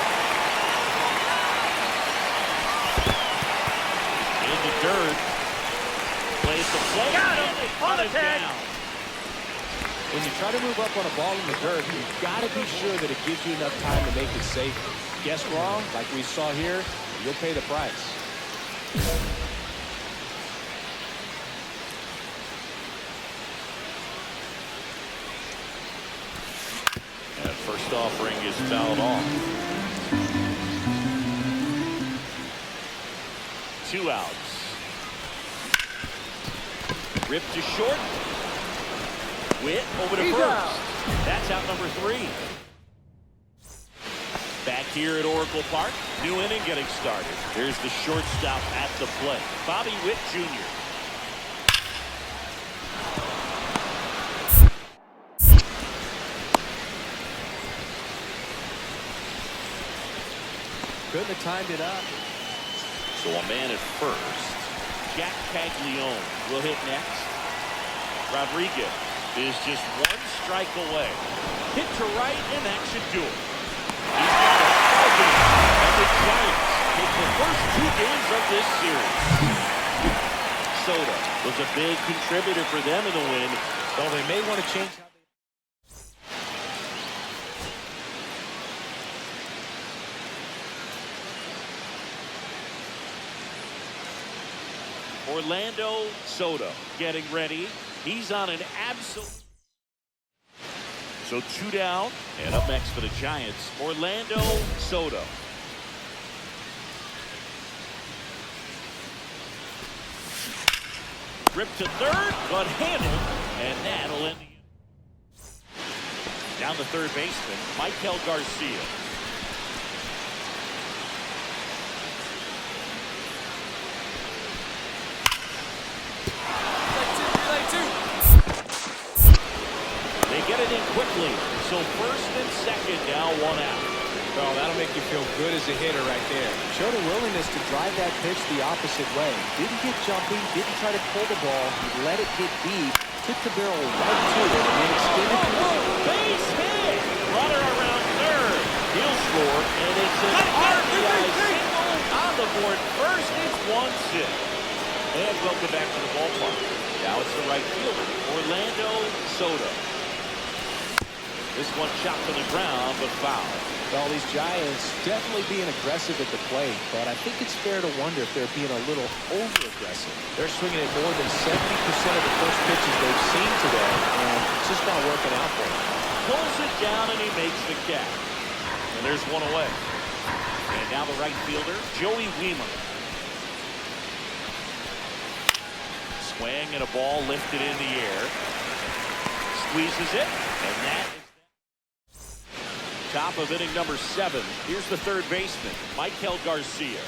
In the dirt. Plays the play. Got him. On the tag. When you try to move up on a ball in the dirt, you've got to be sure that it gives you enough time to make it safe. Guess wrong, like we saw here, you'll pay the price. And first offering is fouled off. 2 outs. Ripped to short. Witt over to first. That's out number 3. Back here at Oracle Park. New inning getting started. Here's the shortstop at the plate. Bobby Witt Jr. Couldn't have timed it up. So a man at first. Jack Paglione will hit next. Rodriguez is just 1 strike away. Hit to right, and that should do it. He's got a target, and the Giants take the first 2 games of this series. Soto was a big contributor for them in the win. Well, they may want to change how they... Orlando Soto getting ready. He's on an absolute. So 2 down, and up next for the Giants, Orlando Soto. Ripped to third, but handled, and that'll end the inning. Down the third baseman, Michael Garcia. They get it in quickly. So first and second, now 1 out. Well, that'll make you feel good as a hitter right there. Showed a willingness to drive that pitch the opposite way. Didn't get jumpy, didn't try to pull the ball. He let it get deep, took the barrel right to it, and then extended to the base hit. Runner around third. He'll score, and it's an RBI single on the board. First, it's 1-6. This one chopped to the ground, but foul. Well, these Giants definitely being aggressive at the plate, but I think it's fair to wonder if they're being a little over-aggressive. They're swinging at more than 70% of the first pitches they've seen today, and it's just not working out for them. Pulls it down, and he makes the catch. And there's one away. And now the right fielder, Joey Wiemer. Swing and a ball lifted in the air. Squeezes it, and that is top of inning number 7. Here's the third baseman, Michael Garcia.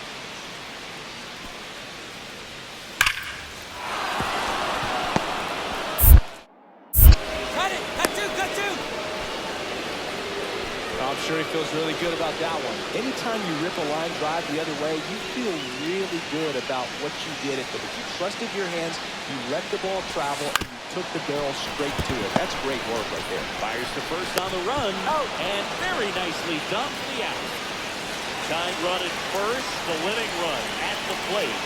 Cut it! Cut two! Cut two! I'm sure he feels really good about that one. Anytime you rip a line drive the other way, you feel really good about what you did at the. You trusted your hands, you let the ball travel, and you took the barrel straight to it. That's great work right there. Fires to first on the run. Out. And very nicely done for the out. Tying run at first, the winning run at the plate.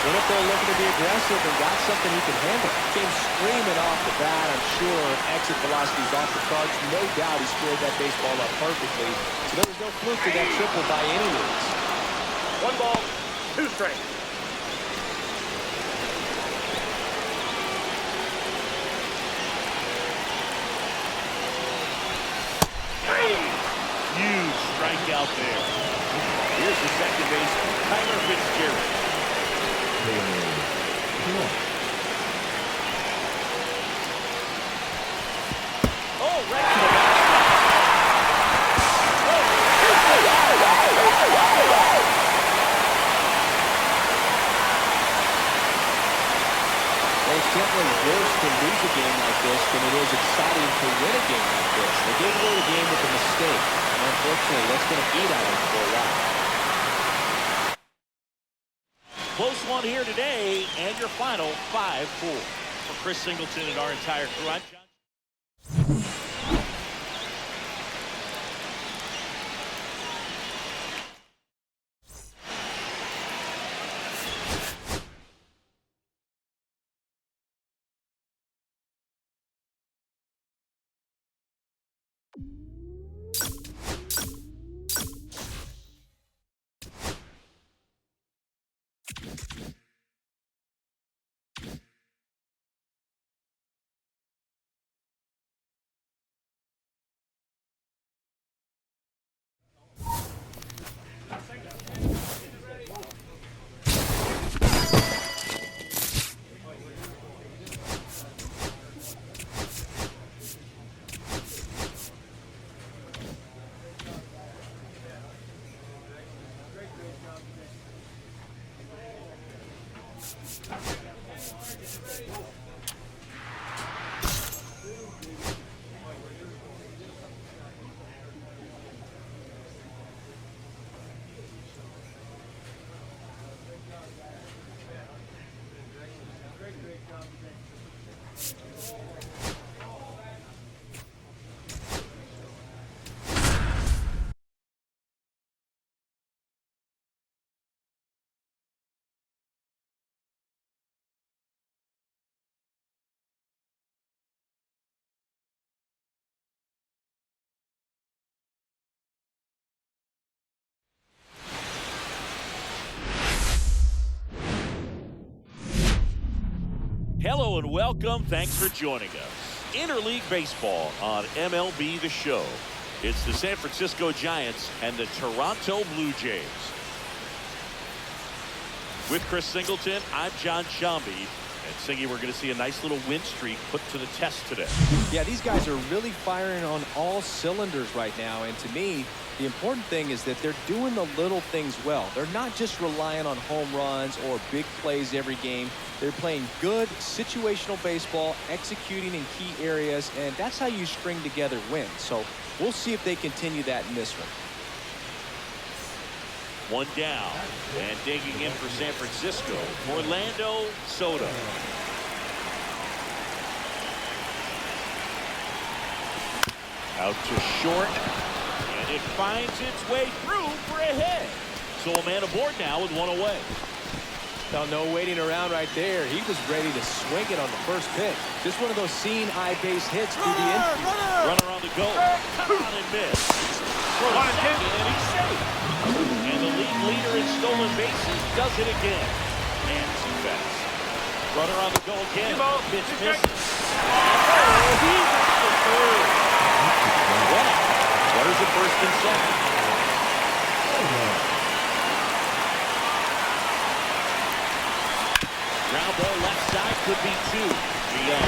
What if they're looking to be aggressive and got something he can handle? Came screaming off the bat, I'm sure. Exit velocity's off the charts. No doubt he squared that baseball up perfectly. So there was no fluke to that triple by any means. 1 ball, 2 strikes. Huge strikeout there. Here's the second baseman, Tyler Fitzgerald. Oh, right to the It's definitely worse to lose a game like this than it is exciting to win a game like this. They gave away the game with a mistake, and unfortunately, that's going to eat at them for a while. close one here today, and your final 5-4. For Chris Singleton and our entire crew, I'm John. Hello and welcome. Thanks for joining us. Interleague Baseball on MLB The Show. It's the San Francisco Giants and the Toronto Blue Jays. With Chris Singleton, I'm John Shambi. And Singy, we're going to see a nice little win streak put to the test today. Yeah, these guys are really firing on all cylinders right now. And to me, the important thing is that they're doing the little things well. They're not just relying on home runs or big plays every game. They're playing good situational baseball, executing in key areas, and that's how you string together wins. So we'll see if they continue that in this one. One down, and digging in for San Francisco, Orlando Soto. Out to short. And it finds its way through for a hit. So a man aboard now with one away. Now, no waiting around right there. He was ready to swing it on the first pitch. Just one of those seeing eye base hits through the infield. Runner on the go. Come on and miss. Throw to second, and he's safe. And the league leader in stolen bases does it again. And too fast. Runner on the go again. Pitch misses. Oh, he's at the third. One out. Runners at first and second. Ground ball left side, could be two.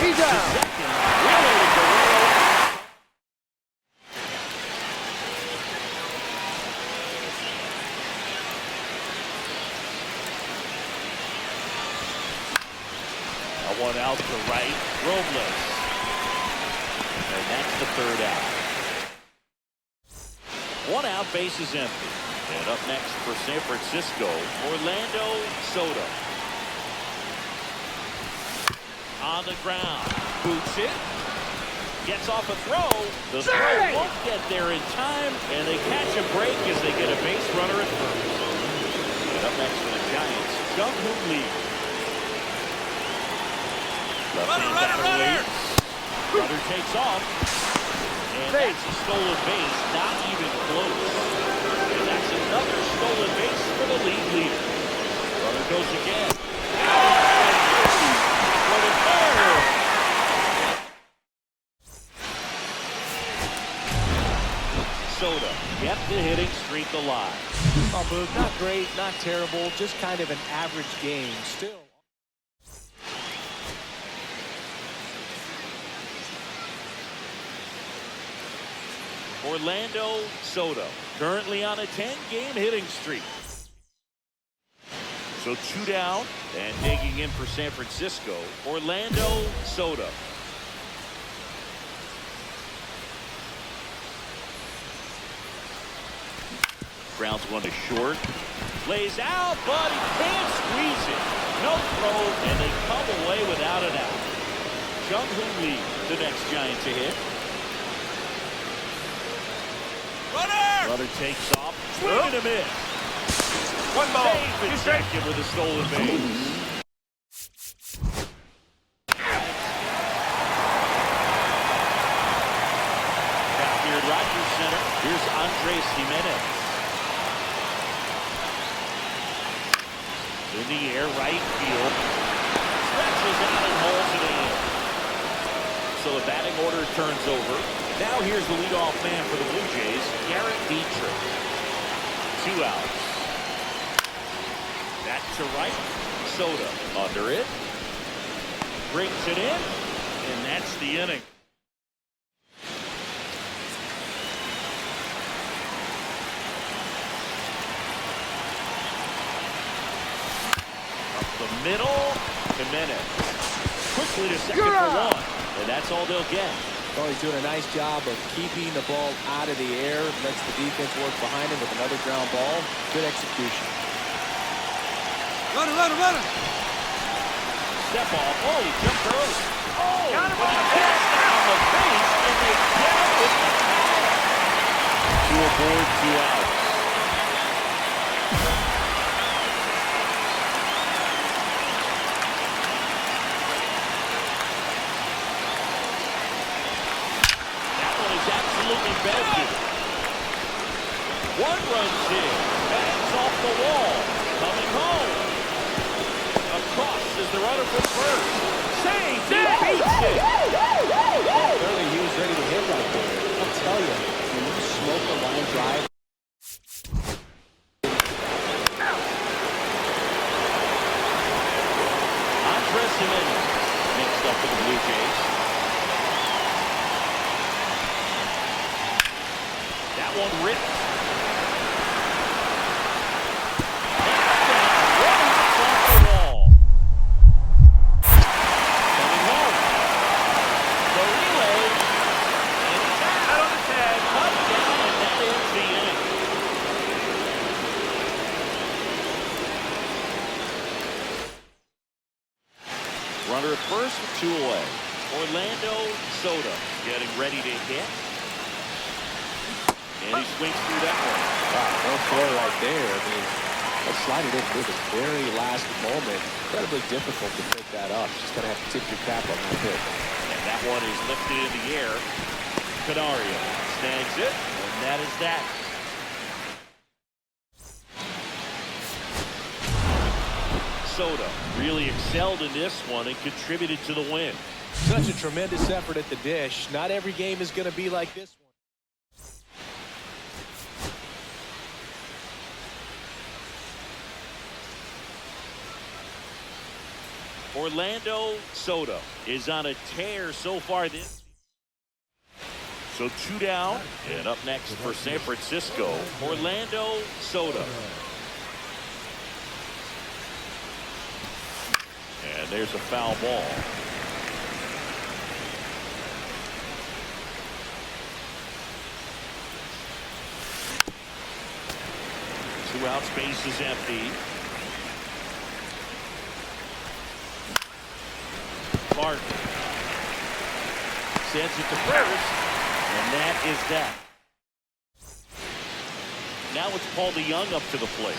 He's out. Second. Reloaded Guerrero. One out to right, Robles. And that's the third out. One out, bases empty. And up next for San Francisco, Orlando Soto. On the ground, boots it. Gets off a throw. The throw won't get there in time, and they catch a break as they get a base runner at first. And up next for the Giants, Jung-Hoo Lee. Runner takes off. And that's a stolen base, not even close. And that's another stolen base for the league leader. Runner goes again. For the third. Soto kept the hitting streak alive. Oh, Boog, not great, not terrible, just kind of an average game. Still. Orlando Soto, currently on a 10-game hitting streak. So two down, and digging in for San Francisco, Orlando Soto. Grounds one to short. Lays out, but he can't squeeze it. No throw, and they come away without an out. Jung-Hoo Lee, the next Giant to hit. Runner takes off, swing and a miss. One ball. Safe and second with a stolen base. Back here at Rogers Center, here's Andres Jimenez. In the air, right field. Stretches out and holds it in. So the batting order turns over. Now here's the leadoff man for the Blue Jays, Garrett Dietrich. Two outs. Back to right. Soto under it. Brings it in. And that's the inning. Up the middle. Jimenez. Quickly to second for one. And that's all they'll get. Oh, he's doing a nice job of keeping the ball out of the air. Lets the defense work behind him with another ground ball. Good execution. Runner. Step off. Oh, he jumped early. Oh, got him on the base, and they get it with the tag. Two aboard, two out. Belted. One runs in. Bangs off the wall. Coming home. Across is the runner from first. Save. He beats it. Early, he was ready to hit right there. I'll tell you, when you smoke a line drive. Andres Jimenez mixed up with the Blue Jays. That one ripped. One hits off the wall. Coming home. The relay. And he's out on the tag. Up, down, and that ends the inning. Runner at first with two away. Orlando Soto getting ready to hit. And he swings through that one. Wow, no throw right there. I mean, that slided in for the very last moment. Incredibly difficult to pick that up. Just going to have to tip your cap on that hit. And that one is lifted in the air. Canario snags it, and that is that. Soto really excelled in this one and contributed to the win. Such a tremendous effort at the dish. Not every game is going to be like this one. Orlando Soto is on a tear so far this. So 2 down, and up next for San Francisco, Orlando Soto. And there's a foul ball. Two out, space is empty. Barton sends it to first, and that is that. Now it's Paul DeYoung up to the plate.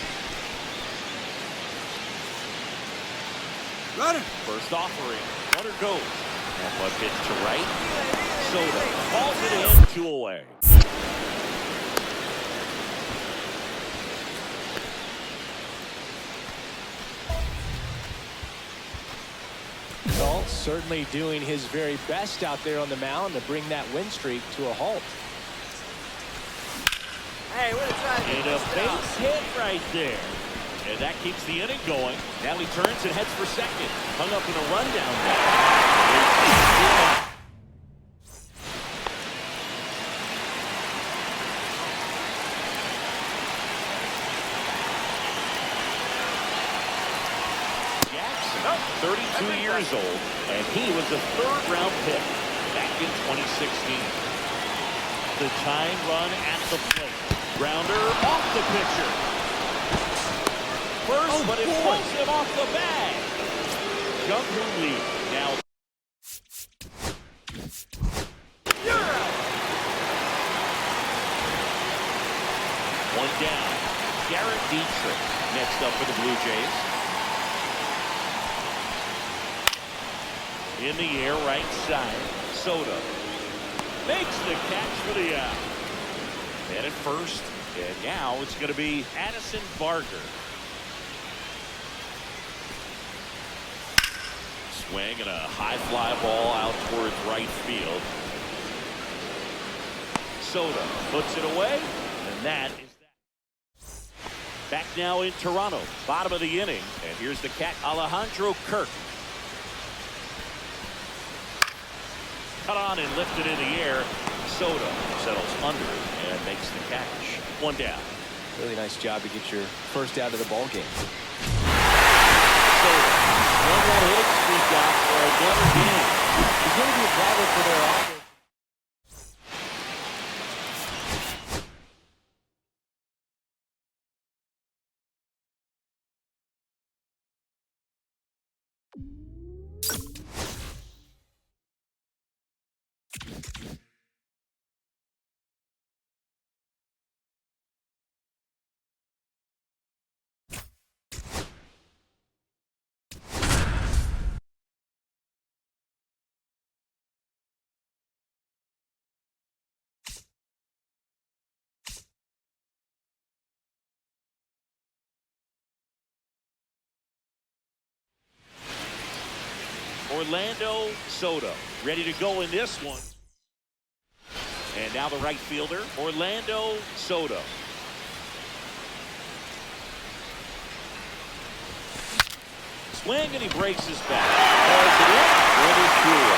Runner. First offering, runner goes. That one hit to right. Soto calls it in, 2 away. Well, certainly doing his very best out there on the mound to bring that win streak to a halt. Hey, what a try. And a base hit right there. And that keeps the inning going. Now he turns and heads for second. Hung up in a rundown there. Jackson, 32 years old, and he was a 3rd-round pick back in 2016. The tying run at the plate. Grounder off the pitcher. First, but it pulls him off the bag. Jung-Hoo Lee now. One down. Garrett Dietrich next up for the Blue Jays. In the air, right side. Soto makes the catch for the out. And at first, and now it's going to be Addison Barger. Swing and a high fly ball out towards right field. Soto puts it away, and that is that. Back now in Toronto, bottom of the inning, and here's the cat, Alejandro Kirk. Cut on and lifted in the air. Soto settles under and makes the catch. 1 down. Really nice job to get your first out of the ball game. Soto. 1 more hitting streak out for another game. He's going to be a problem for their offense. Orlando Soto ready to go in this one. And now the right fielder, Orlando Soto. Swing and he breaks his back. Really cool.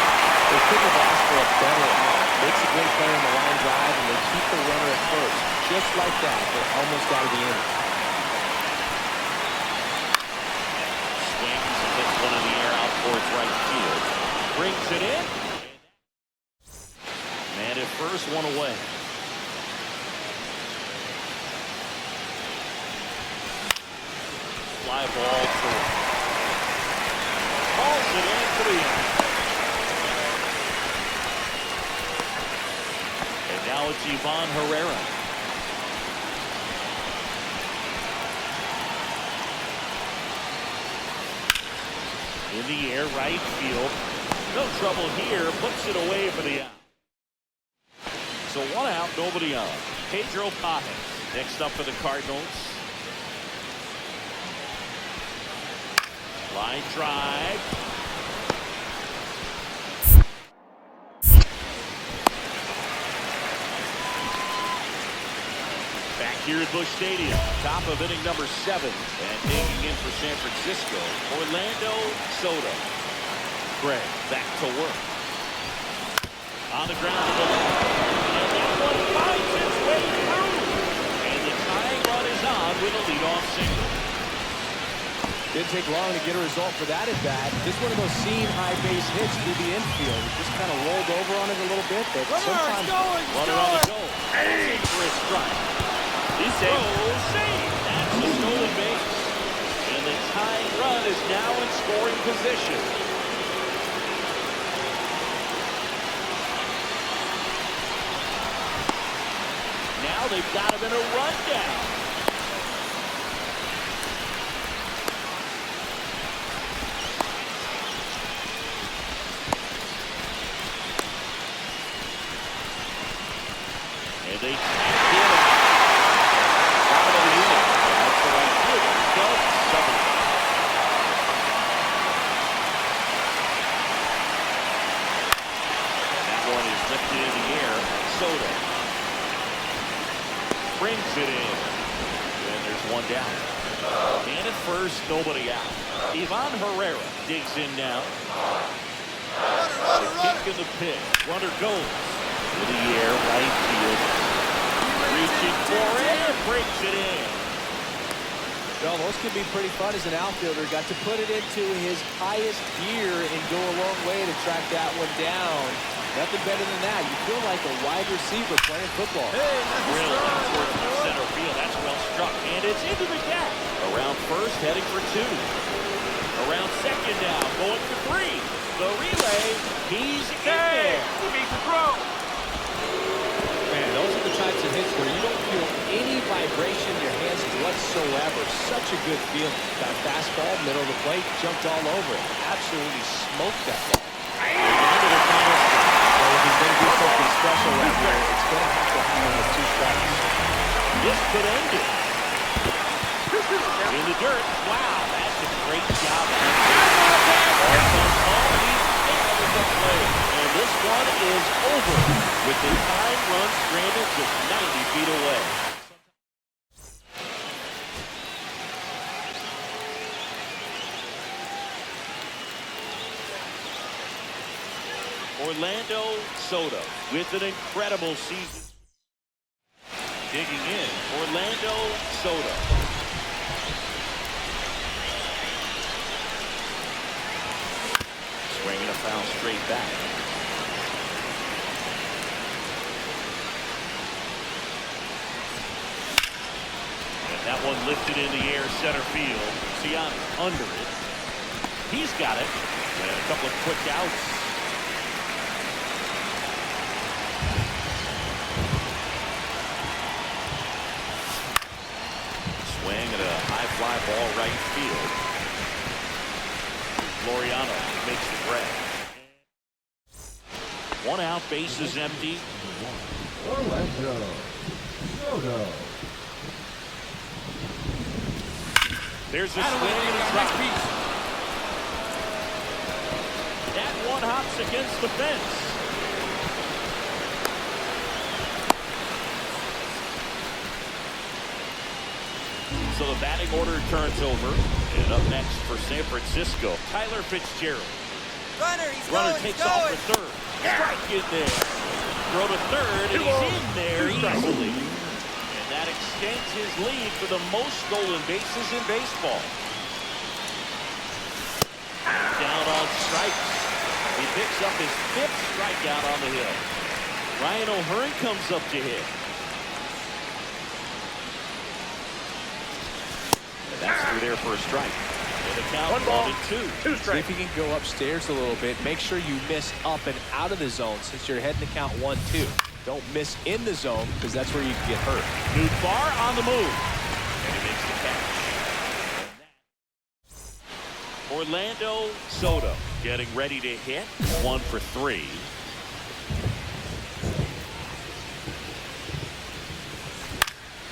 They couldn't have asked for a better out. Makes a great play on the line drive, and they keep the runner at first. Just like that, they're almost out of the inning. Swings and hits one in the air out towards right field. Brings it in. And at first, 1 away. Fly ball through. Calls it in for the end. And now it's Ivan Herrera. In the air, right field. No trouble here. Puts it away for the out. So 1 out, nobody on. Pedro Pages next up for the Cardinals. Line drive. Back here at Busch Stadium, top of inning number 7. And digging in for San Francisco, Orlando Soto. Gray back to work. On the ground to the left. And that one finds its way through. And the tying run is on with a leadoff single. Didn't take long to get a result for that at bat. Just one of those seam high base hits through the infield. Just kind of rolled over on it a little bit, but sometimes Runner on the goal. Hey. For a strike. He's safe. That's a stolen base. And the tying run is now in scoring position. Now they've got him in a rundown. And they can't get him. Bottom of the unit. That's the right field. Doug Sutherland. That one is lifted in the air. Soto brings it in. And there's one down. And at first, nobody out. Ivan Herrera digs in now. The kick in the pitch. Runner goes. To the air, right field. Reaching for it and breaks it in. Well, those can be pretty fun as an outfielder. Got to put it into his highest gear and go a long way to track that one down. Nothing better than that. You feel like a wide receiver playing football. Really towards the center field. That's well struck. And it's into the gap. Around first, heading for 2. Around second now, going for 3. The relay, he's in there. He makes the throw. Man, those are the types of hits where you don't feel any vibration in your hands whatsoever. Such a good feeling. Got fastball, middle of the plate, jumped all over it. Absolutely smoked that ball. Well, if he's going to do something special right here, it's going to have to happen with 2 strikes. This could end it. In the dirt. Wow, that's a great job. And this one is over with the tying run stranded just 90 feet away. Orlando Soto with an incredible season. Digging in, Orlando Soto. Swinging a foul straight back. And that one lifted in the air, center field. Siani under it. He's got it. And a couple of quick outs. Swing at a high fly ball right field. Loriano makes the grab. 1 out, base is empty. Orlando Soto. There's a swing and a drop. That one hops against the fence. So the batting order turns over. And up next for San Francisco, Tyler Fitzgerald. Runner takes off for third. Strike in there. Throw to third, and he's in there easily. And that extends his lead for the most stolen bases in baseball. Down on strikes. He picks up his 5th strikeout on the hill. Ryan O'Hearn comes up to hit. That's through there for a strike. And the count 1 ball, 2. See if you can go upstairs a little bit. Make sure you miss up and out of the zone since you're heading to count 1-2. Don't miss in the zone because that's where you can get hurt. Nootbaar on the move. And he makes the catch. Orlando Soto getting ready to hit. 1 for 3.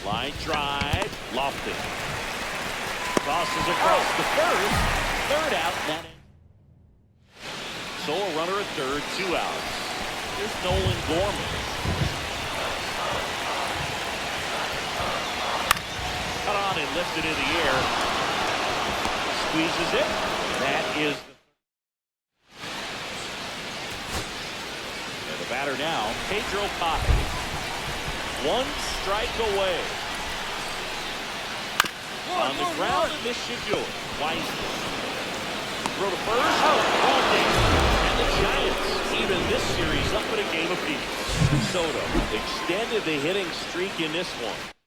Line drive, lofted. Crosses across the first. Third out. That so a runner at third, 2 outs. Here's Nolan Gorman. Cut on and lifted in the air. Squeezes it. That is the batter now, Pedro Papa. 1 strike away. On the ground, and this should do it. Weisman. Throw to first. Ball game. And the Giants even this series up at a game apiece. Soto extended the hitting streak in this one.